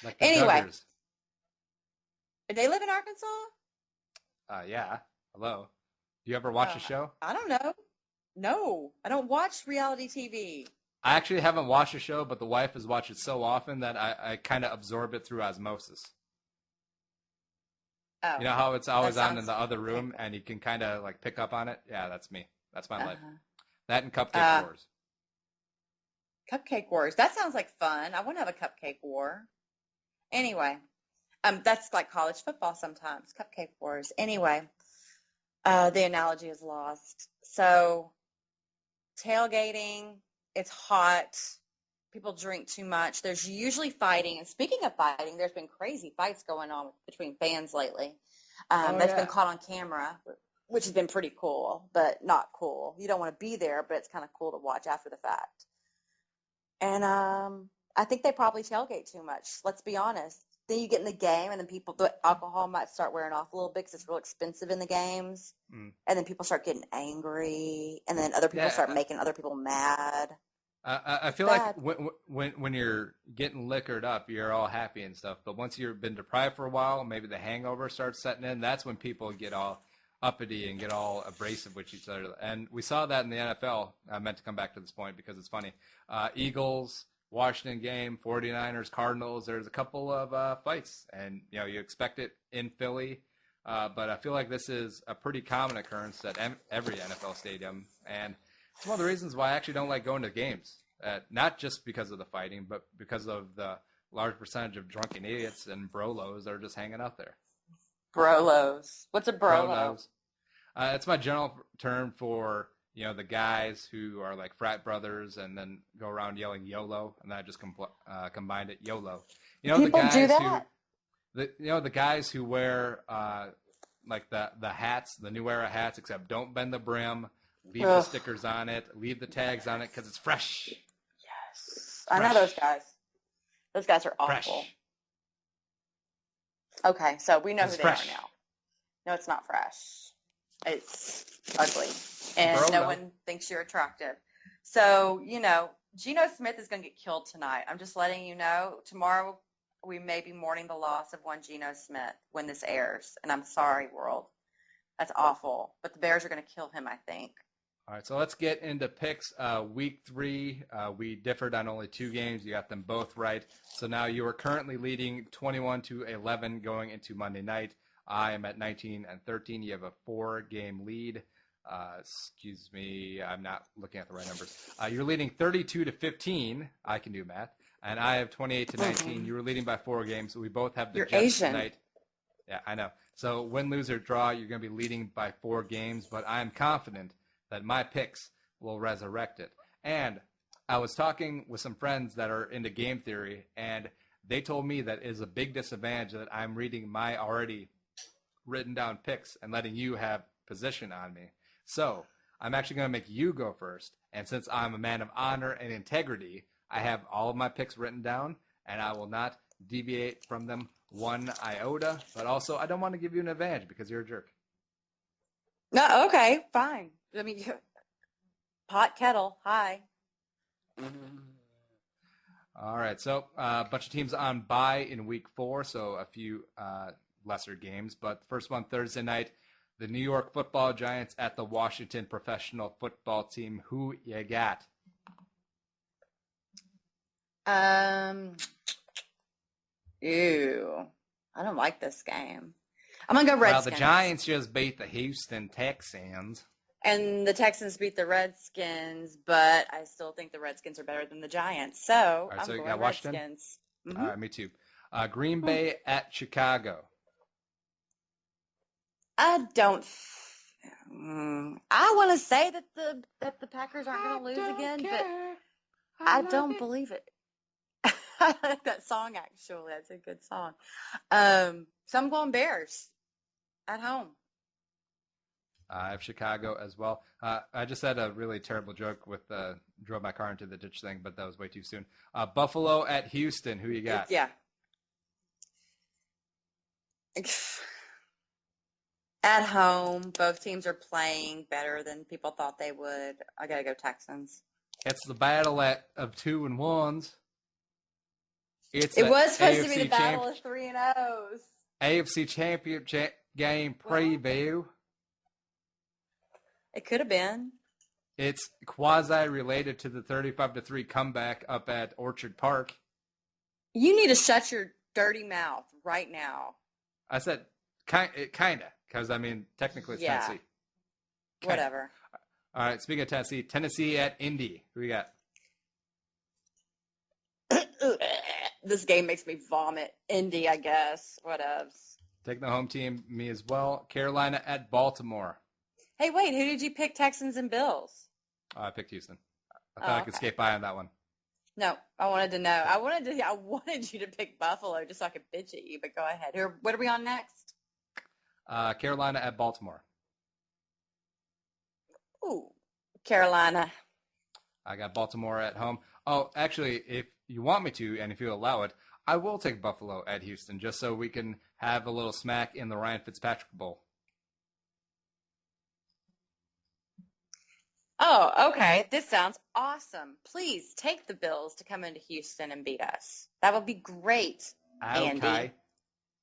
Like the anyway, Duggars. Do they live in Arkansas? Yeah. Hello. Do you ever watch a show? I don't know. No, I don't watch reality TV. I actually haven't watched a show, but the wife has watched it so often that I kind of absorb it through osmosis. Oh, you know how it's always on in the other room and you can kind of like pick up on it? Yeah, that's me. That's my life. That and Cupcake Wars. Cupcake Wars. That sounds like fun. I want to have a cupcake war. Anyway, that's like college football sometimes. Cupcake Wars. Anyway, the analogy is lost. So tailgating, it's hot. People drink too much. There's usually fighting. And speaking of fighting, there's been crazy fights going on between fans lately. That's been caught on camera, which has been pretty cool, but not cool. You don't want to be there, but it's kind of cool to watch after the fact. And I think they probably tailgate too much. Let's be honest. Then you get in the game, and then the alcohol might start wearing off a little bit because it's real expensive in the games. And then people start getting angry, and then other people start making other people mad. I feel like when you're getting liquored up, you're all happy and stuff. But once you've been deprived for a while, maybe the hangover starts setting in. That's when people get all uppity and get all abrasive with each other. And we saw that in the NFL. I meant to come back to this point because it's funny. Eagles, Washington game, 49ers, Cardinals. There's a couple of fights, and you expect it in Philly. But I feel like this is a pretty common occurrence at every NFL stadium. And It's one of the reasons why I actually don't like going to games. Not just because of the fighting, but because of the large percentage of drunken idiots and brolos that are just hanging out there. Brolos. What's a brolo? Brolos. It's my general term for, the guys who are like frat brothers and then go around yelling YOLO, and I just combined it, YOLO. People the guys do that? the guys who wear like the hats, the New Era hats, except don't bend the brim, leave the stickers on it, leave the tags on it because it's fresh. Yes. I know those guys. Those guys are awful. Fresh. Okay, so we know who they fresh. are now. No, it's not fresh. It's ugly. And no one thinks you're attractive. So, Geno Smith is going to get killed tonight. I'm just letting you know. Tomorrow, we may be mourning the loss of one Geno Smith when this airs. And I'm sorry, world. That's awful. But the Bears are going to kill him, I think. All right, so let's get into picks. Week 3, we differed on only 2 games. You got them both right. So now you are currently leading 21-11 going into Monday night. I am at 19-13. You have a 4-game lead. Excuse me, I'm not looking at the right numbers. You're leading 32-15. I can do math. And I have 28-19. You were leading by 4 games. So we both have the Jets tonight. Yeah, I know. So win, lose, or draw, you're going to be leading by 4 games. But I am confident that my picks will resurrect it. And I was talking with some friends that are into game theory, and they told me that it is a big disadvantage that I'm reading my already written down picks and letting you have position on me. So I'm actually going to make you go first. And since I'm a man of honor and integrity, I have all of my picks written down, and I will not deviate from them one iota. But also, I don't want to give you an advantage because you're a jerk. No, okay, fine. I mean, pot kettle, hi. All right, so a bunch of teams on bye in week 4, so a few lesser games. But the first one, Thursday night, the New York Football Giants at the Washington Professional Football Team. Who you got? Ew. I don't like this game. I'm going to go Redskins. Well, the Giants just beat the Houston Texans. And the Texans beat the Redskins, but I still think the Redskins are better than the Giants. So right, I'm so you going got Washington? Redskins. Mm-hmm. All right, me too. Green Bay at Chicago. I don't. I want to say that the Packers aren't going to lose again, but I don't believe it. I like that song, actually. That's a good song. So I'm going Bears at home. I have Chicago as well. I just had a really terrible joke with drove my car into the ditch thing, but that was way too soon. Buffalo at Houston. Who you got? Yeah. At home, both teams are playing better than people thought they would. I got to go Texans. It's the battle of 2 and 1s. It was supposed to be the battle of 3 and 0s. AFC Championship game preview. It could have been. It's quasi-related to the 35-3 comeback up at Orchard Park. You need to shut your dirty mouth right now. I said kind of, because, technically it's Tennessee. Kinda. Whatever. All right, speaking of Tennessee at Indy. Who we got? This game makes me vomit. Indy, I guess. Whatevs. Take the home team, me as well. Carolina at Baltimore. Hey, wait, who did you pick, Texans and Bills? I picked Houston. I thought I could skate by on that one. No, I wanted to know. I wanted you to pick Buffalo just so I could bitch at you, but go ahead. What are we on next? Carolina at Baltimore. Ooh, Carolina. I got Baltimore at home. Oh, actually, if you want me to, and if you allow it, I will take Buffalo at Houston, just so we can have a little smack in the Ryan Fitzpatrick Bowl. Oh, okay. This sounds awesome. Please take the Bills to come into Houston and beat us. That would be great, Andy. Okay.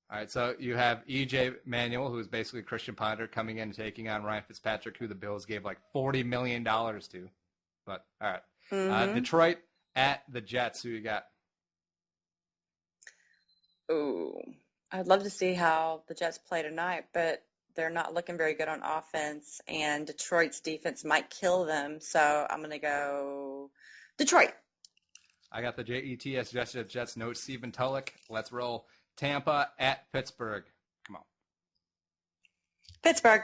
All right, so you have E.J. Manuel, who is basically Christian Ponder, coming in and taking on Ryan Fitzpatrick, who the Bills gave like $40 million to. But, all right. Mm-hmm. Detroit at the Jets. Who you got? Ooh, I'd love to see how the Jets play tonight, but They're not looking very good on offense, and Detroit's defense might kill them. So I'm going to go Detroit. I got the Jets, Jets, no Stephen Tulloch. Let's roll. Tampa at Pittsburgh. Come on. Pittsburgh.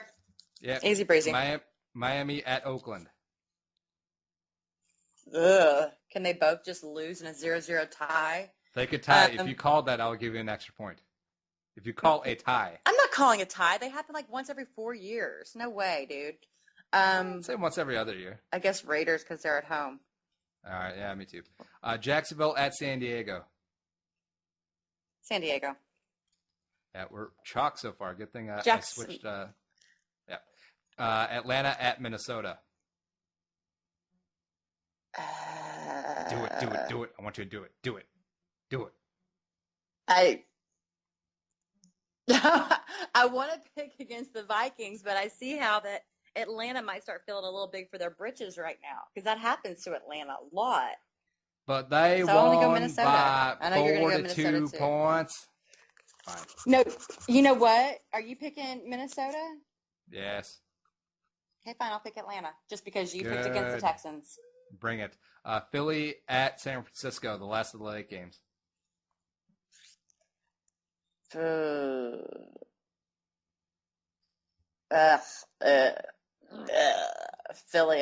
Yeah. Easy breezy. Miami at Oakland. Ugh. Can they both just lose in a 0-0 tie? They could tie. If you called that, I'll give you an extra point. If you call a tie. I'm not calling a tie. They happen like once every 4 years. No way, dude. I'd say once every other year. I guess Raiders because they're at home. All right, yeah, me too. Jacksonville at San Diego. San Diego. Yeah, we're chalk so far. Good thing I switched. Atlanta at Minnesota. Do it. I want you to do it. Do it. I want to pick against the Vikings, but I see how that Atlanta might start feeling a little big for their britches right now because that happens to Atlanta a lot. But they won by 4-2 points. Fine. No, you know what? Are you picking Minnesota? Yes. Okay, fine. I'll pick Atlanta just because you picked against the Texans. Bring it. Philly at San Francisco, the last of the late games. Philly,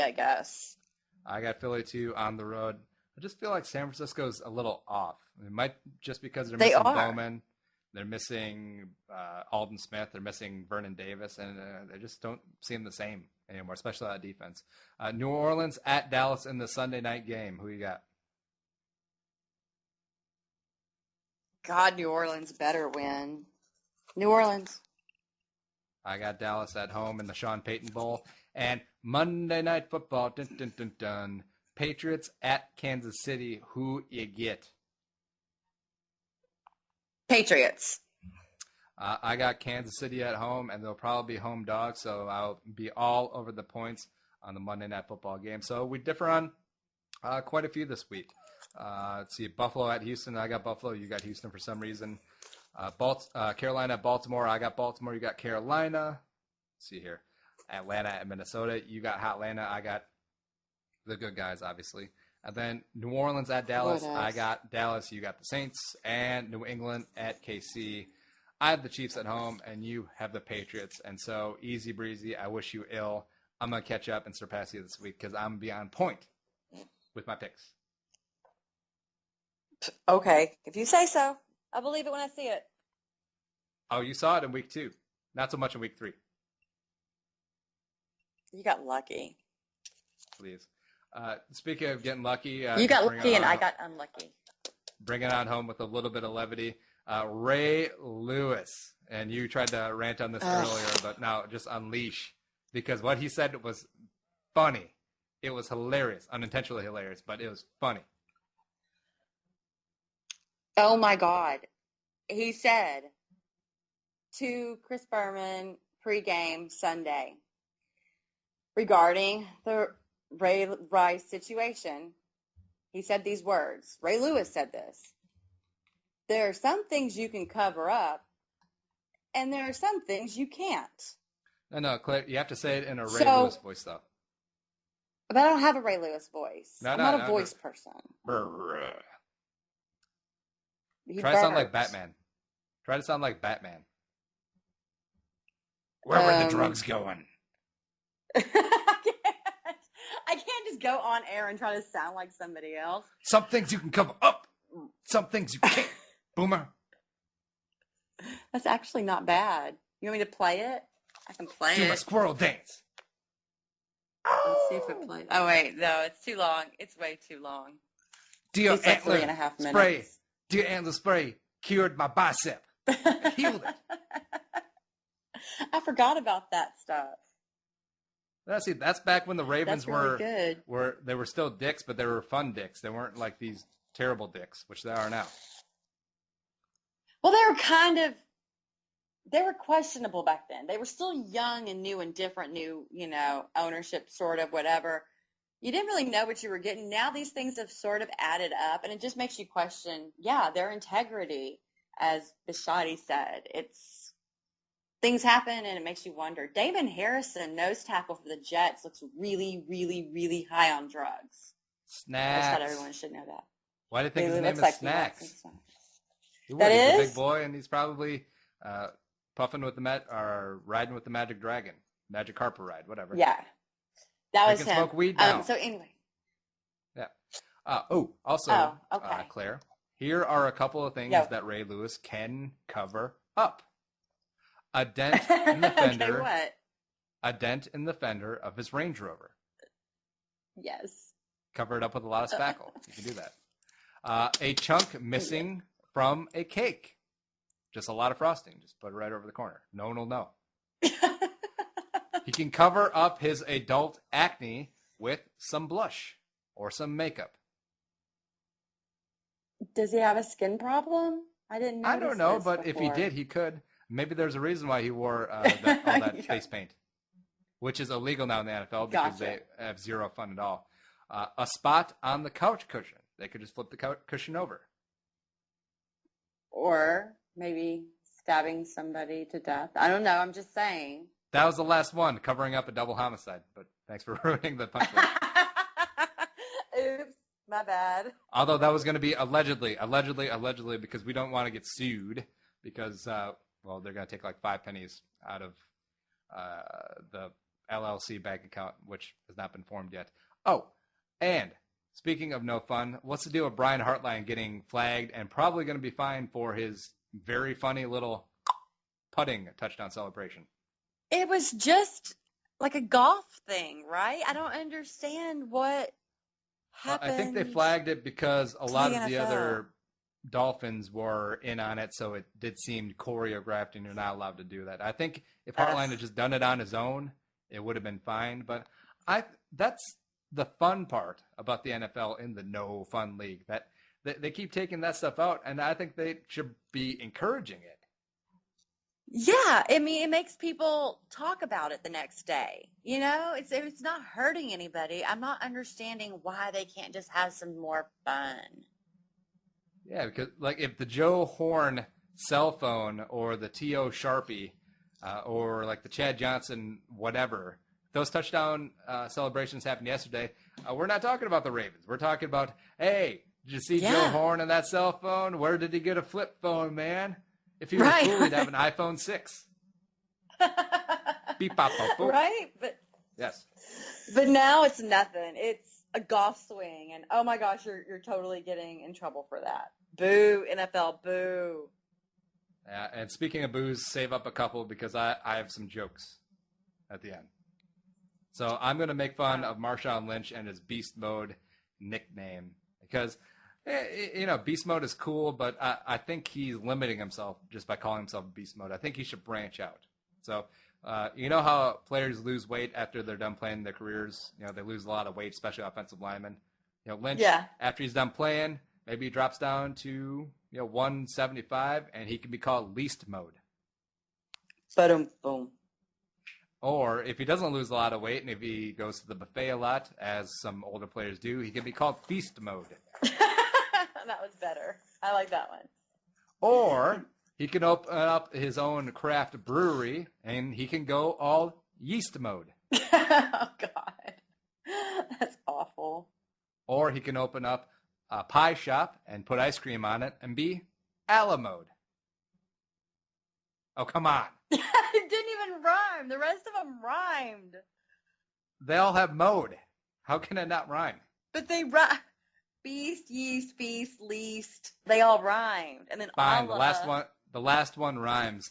I guess. I got Philly too on the road. I just feel like San Francisco's a little off. It might just because they're missing Bowman, they're missing Alden Smith, they're missing Vernon Davis, and they just don't seem the same anymore, especially on defense. New Orleans at Dallas in the Sunday night game. Who you got? God, New Orleans better win. New Orleans. I got Dallas at home in the Sean Payton Bowl. And Monday Night Football, dun, dun, dun, dun. Patriots at Kansas City. Who you get? Patriots. I got Kansas City at home, and they'll probably be home dogs, so I'll be all over the points on the Monday Night Football game. So we differ on quite a few this week. Let's see, Buffalo at Houston. I got Buffalo. You got Houston for some reason. Carolina at Baltimore. I got Baltimore. You got Carolina. Let's see here. Atlanta at Minnesota. You got Hotlanta. I got the good guys, obviously. And then New Orleans at Dallas. I got Dallas. You got the Saints. And New England at KC. I have the Chiefs at home, and you have the Patriots. And so, easy breezy. I wish you ill. I'm going to catch up and surpass you this week because I'm going to be on point with my picks. Okay. If you say so. I believe it when I see it. Oh, you saw it in week 2. Not so much in week 3. You got lucky. Please. Speaking of getting lucky. You got lucky and I got unlucky. Bring it on home with a little bit of levity. Ray Lewis. And you tried to rant on this earlier, but now just unleash. Because what he said was funny. It was hilarious. Unintentionally hilarious, but it was funny. Oh, my God. He said to Chris Berman pregame Sunday regarding the Ray Rice situation, he said these words. Ray Lewis said this. There are some things you can cover up, and there are some things you can't. No, Claire, you have to say it in a Ray Lewis voice, though. But I don't have a Ray Lewis voice. I'm not a voice person. Try to sound like Batman. Try to sound like Batman. Where were the drugs going? I can't just go on air and try to sound like somebody else. Some things you can cover up. Some things you can't. Boomer. That's actually not bad. You want me to play it? I can play it. Do a squirrel dance. Let's see if it plays. Oh, wait. No, it's too long. It's way too long. Dear it's like antler 3.5 minutes. spray. Dear antler spray cured my bicep. Healed it. I forgot about that stuff. See, that's back when the Ravens really they were still dicks, but they were fun dicks. They weren't like these terrible dicks, which they are now. Well, they were questionable back then. They were still young and new and different, new, ownership, sort of, whatever. You didn't really know what you were getting. Now these things have sort of added up, and it just makes you question, their integrity, as Bisciotti said. things happen, and it makes you wonder. Damon Harrison, nose tackle for the Jets, looks really, really, really high on drugs. Snacks. I just thought everyone should know that. Why do you think his name looks is like Snacks? He would. That He's a is? big boy, and he's probably puffing with or riding with the Magic Dragon, Magic Harper ride, whatever. Yeah, that was can him. Smoke weed now. So anyway. Yeah. Also, okay. Claire, here are a couple of things that Ray Lewis can cover up. A dent in the fender. Okay, what? A dent in the fender of his Range Rover. Yes. Cover it up with a lot of spackle. You can do that. A chunk missing from a cake. Just a lot of frosting. Just put it right over the corner. No one will know. He can cover up his adult acne with some blush or some makeup. Does he have a skin problem? I didn't know. I don't know, but if he did, he could. Maybe there's a reason why he wore all that face paint, which is illegal now in the NFL because they have zero fun at all. A spot on the couch cushion. They could just flip the couch cushion over. Or maybe stabbing somebody to death. I don't know. I'm just saying. That was the last one, covering up a double homicide. But thanks for ruining the punchline. Oops, my bad. Although that was going to be allegedly, because we don't want to get sued because, they're going to take like 5 pennies out of the LLC bank account, which has not been formed yet. Oh, and speaking of no fun, what's the deal with Brian Hartline getting flagged and probably going to be fined for his very funny little putting touchdown celebration? It was just like a golf thing, right? I don't understand what happened. I think they flagged it because a lot of the other Dolphins were in on it, so it did seem choreographed, and you're not allowed to do that. I think if Hartline had just done it on his own, it would have been fine. But that's the fun part about the NFL in the no fun league, that they keep taking that stuff out, and I think they should be encouraging it. Yeah, I mean, it makes people talk about it the next day. You know, it's not hurting anybody. I'm not understanding why they can't just have some more fun. Yeah, because like if the Joe Horn cell phone or the T.O. Sharpie or like the Chad Johnson whatever, those touchdown celebrations happened yesterday, we're not talking about the Ravens. We're talking about, hey, did you see Joe Horn on that cell phone? Where did he get a flip phone, man? If he was cool, he'd have an iPhone 6. Beep, bop, bop, boop. Right? But now it's nothing. It's a golf swing, and oh my gosh, you're totally getting in trouble for that. Boo, NFL, boo. Yeah, and speaking of boos, save up a couple because I have some jokes at the end. So I'm going to make fun of Marshawn Lynch and his Beast Mode nickname because, Beast Mode is cool, but I think he's limiting himself just by calling himself Beast Mode. I think he should branch out. So, you know how players lose weight after they're done playing their careers? You know, they lose a lot of weight, especially offensive linemen. You know, Lynch, after he's done playing, maybe he drops down to, 175, and he can be called Least Mode. Boom. Or if he doesn't lose a lot of weight and if he goes to the buffet a lot, as some older players do, he can be called Feast Mode. That was better. I like that one. Or he can open up his own craft brewery and he can go all yeast mode. Oh, God. That's awful. Or he can open up a pie shop and put ice cream on it and be a la mode. Oh, come on. It didn't even rhyme. The rest of them rhymed. They all have mode. How can it not rhyme? But they rhyme. Beast, yeast, feast, least. They all rhymed. And then fine. The last one rhymes.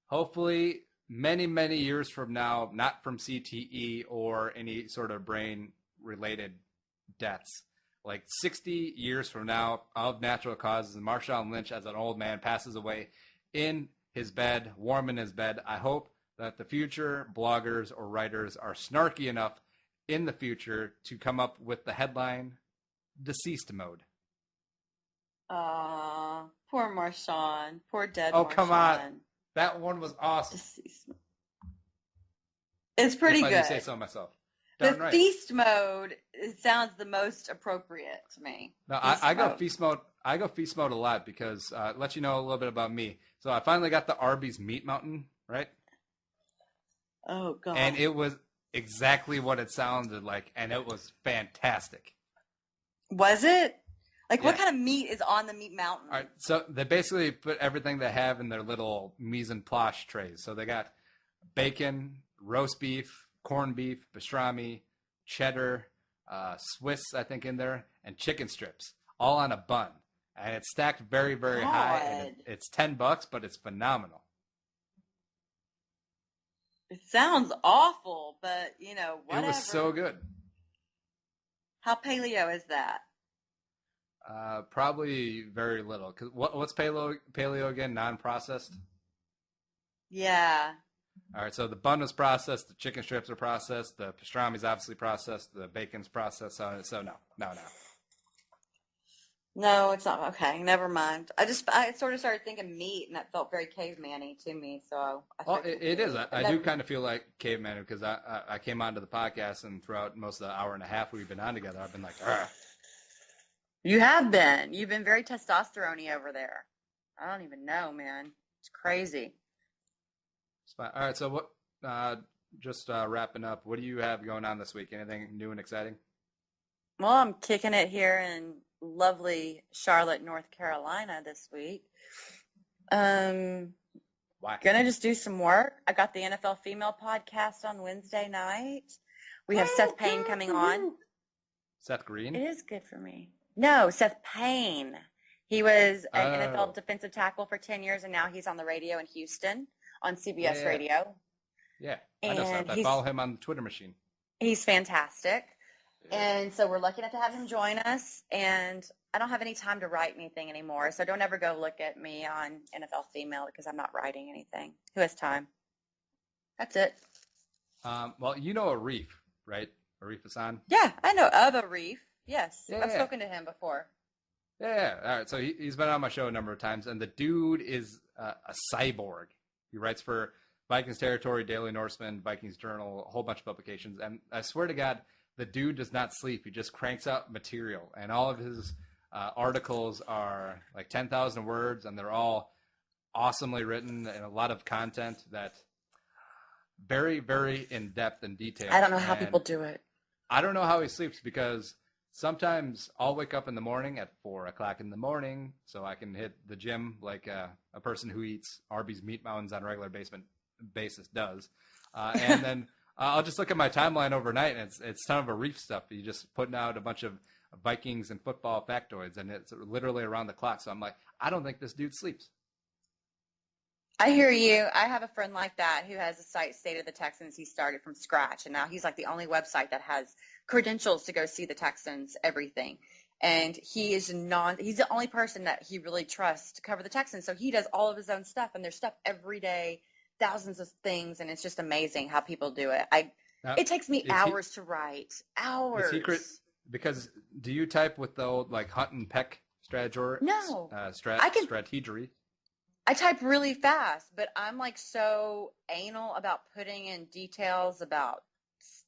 Hopefully, many, many years from now, not from CTE or any sort of brain-related deaths. Like 60 years from now, of natural causes, and Marshawn Lynch, as an old man, passes away in his bed, warm in his bed. I hope that the future bloggers or writers are snarky enough in the future to come up with the headline, Deceased Mode. Poor Marshawn. Poor dead Oh, Marshawn. Come on. That one was awesome. Deceased mode. It's pretty good. I say so myself. Darn The right. feast mode, it sounds the most appropriate to me. No, I go feast mode. I go feast mode a lot because let you know a little bit about me. So I finally got the Arby's Meat Mountain, right? Oh, God. And it was exactly what it sounded like, and it was fantastic. Was it? Like, what Yeah. kind of meat is on the meat mountain? All right, so they basically put everything they have in their little mise en place trays. So they got bacon, roast beef, corned beef, pastrami, cheddar, Swiss, I think, in there, and chicken strips, all on a bun. And it's stacked very, very high. And it's $10, but it's phenomenal. It sounds awful, but, whatever. It was so good. How paleo is that? Probably very little. 'Cause what's paleo again? Non-processed? Yeah. All right, so the bun was processed, the chicken strips are processed, the pastrami's obviously processed, the bacon's processed, so no. No, it's not. Okay, never mind. I sort of started thinking meat, and that felt very caveman-y to me, so. It is. I do kind of feel like caveman because I came onto the podcast, and throughout most of the hour and a half we've been on together, I've been like, Argh. You have been. You've been very testosterone-y over there. I don't even know, man. It's crazy. It's fine. All right, so what? Just wrapping up. What do you have going on this week? Anything new and exciting? Well, I'm kicking it here in lovely Charlotte, North Carolina this week. Why? Gonna just do some work. I got the NFL Female podcast on Wednesday night. We have Seth Payne coming on. Seth Green? It is good for me. No, Seth Payne. He was an NFL defensive tackle for 10 years, and now he's on the radio in Houston on CBS Radio. Yeah, I know Seth. I follow him on the Twitter machine. He's fantastic. And so we're lucky enough to have him join us. And I don't have any time to write anything anymore. So don't ever go look at me on NFL Female because I'm not writing anything. Who has time? That's it. Well, you know Arif, right? Arif Hassan? Yeah, I know of Arif. Yes. Yeah. I've spoken to him before. Yeah. All right. So he's been on my show a number of times. And the dude is a cyborg. He writes for Vikings Territory, Daily Norseman, Vikings Journal, a whole bunch of publications. And I swear to God, the dude does not sleep. He just cranks out material. And all of his articles are like 10,000 words, and they're all awesomely written and a lot of content that very, very in-depth and detailed. I don't know how people do it. I don't know how he sleeps because sometimes I'll wake up in the morning at 4 o'clock in the morning so I can hit the gym like a person who eats Arby's meat mountains on a regular basis does. And then I'll just look at my timeline overnight, and it's ton of Arif stuff. He's just putting out a bunch of Vikings and football factoids, and it's literally around the clock. So I'm like, I don't think this dude sleeps. I hear you. I have a friend like that who has a site, State of the Texans. He started from scratch, and now he's like the only website that has credentials to go see the Texans, everything. And he's the only person that he really trusts to cover the Texans. So he does all of his own stuff, and there's stuff every day, thousands of things, and it's just amazing how people do it. It takes me hours to write. Hours. Because do you type with the old like Hunt and Peck strategy? No. Strategery? I type really fast, but I'm like so anal about putting in details about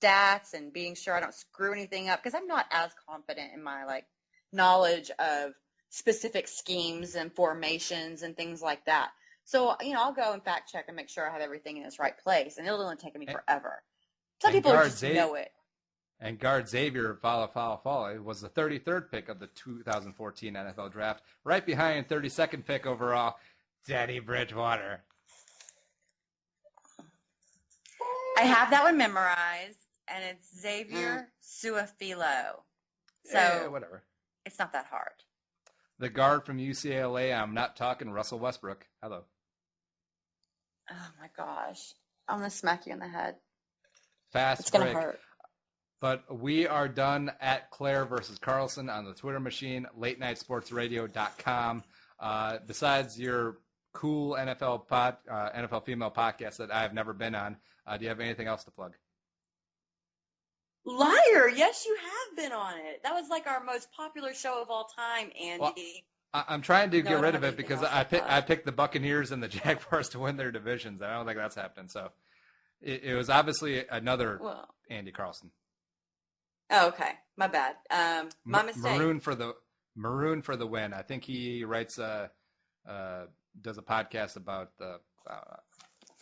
stats and being sure I don't screw anything up because I'm not as confident in my like knowledge of specific schemes and formations and things like that. So, I'll go and fact check and make sure I have everything in its right place, and it'll only take me forever. Some people just know it. And guard Xavier Fala was the 33rd pick of the 2014 NFL Draft, right behind 32nd pick overall, Teddy Bridgewater. I have that one memorized, and it's Xavier Suafilo. So whatever. It's not that hard. The guard from UCLA, I'm not talking Russell Westbrook. Hello. Oh, my gosh. I'm going to smack you in the head. Fast It's break. going to hurt. But we are done at Claire-vs-Carlson on the Twitter machine, latenightsportsradio.com. Besides your cool NFL female podcast that I have never been on, do you have anything else to plug? Liar! Yes, you have been on it. That was like our most popular show of all time, Andy. Well, I'm trying to get rid of it because I picked the Buccaneers and the Jaguars to win their divisions. I don't think that's happening. So it was obviously another Andy Carlson. Oh, okay. My bad. My mistake. Maroon for the win. I think he writes does a podcast about the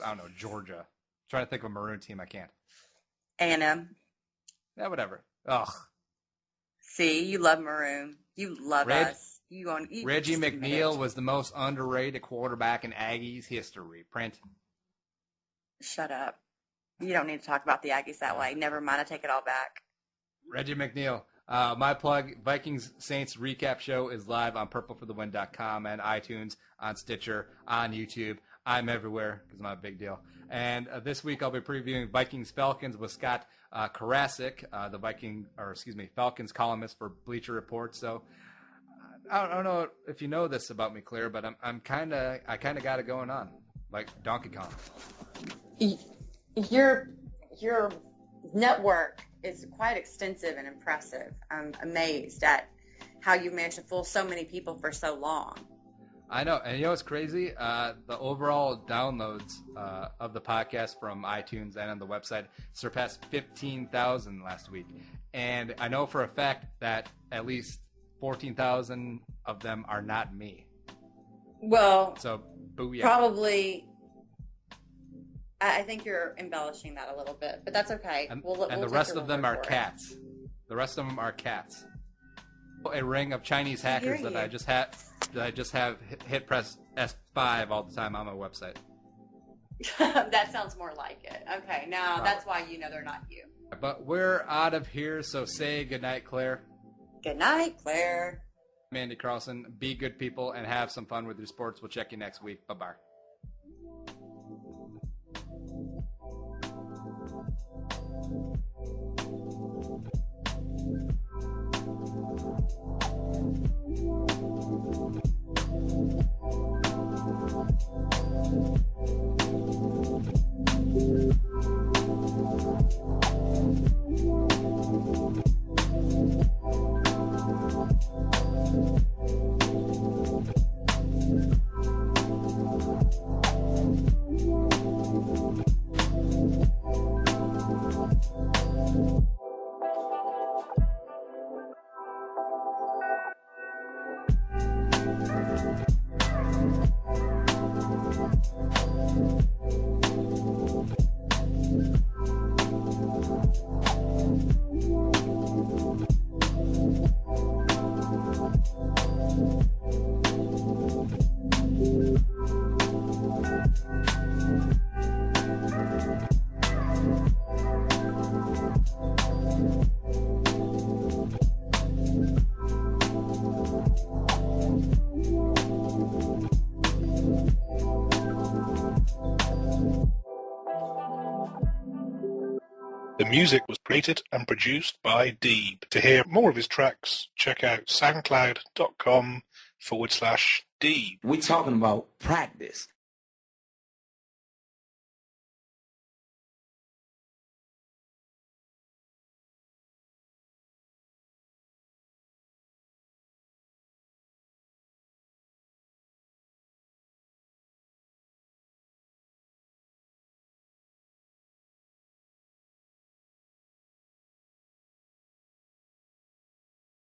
I don't know, Georgia Trying to think of a maroon team. I can't. A&M. Yeah, whatever. Ugh. See, you love maroon. You love us. Reggie McNeil was the most underrated quarterback in Aggies history. Print. Shut up. You don't need to talk about the Aggies that way. Never mind. I take it all back. Reggie McNeil. My plug, Vikings Saints recap show is live on purpleforthewin.com and iTunes, on Stitcher, on YouTube. I'm everywhere because I'm a big deal. And this week I'll be previewing Vikings Falcons with Scott Karasik, the Falcons columnist for Bleacher Report. So I don't know if you know this about me, Claire, but I kind of got it going on, like Donkey Kong. Your network is quite extensive and impressive. I'm amazed at how you managed to fool so many people for so long. I know, and you know what's crazy? The overall downloads of the podcast from iTunes and on the website surpassed 15,000 last week. And I know for a fact that at least 14,000 of them are not me. Well, so booyah. Probably. I think you're embellishing that a little bit, but that's okay. And, we'll the rest of them are cats. The rest of them are cats. A ring of Chinese hackers that I just have hit press F5 all the time on my website. That sounds more like it. Okay, now that's why you know they're not you. But we're out of here, so say goodnight, Claire. Good night, Claire. I'm Andy Carlson. Be good people and have some fun with your sports. We'll check you next week. Bye-bye. The music was created and produced by Deeb. To hear more of his tracks, check out soundcloud.com/Deeb. We're talking about practice.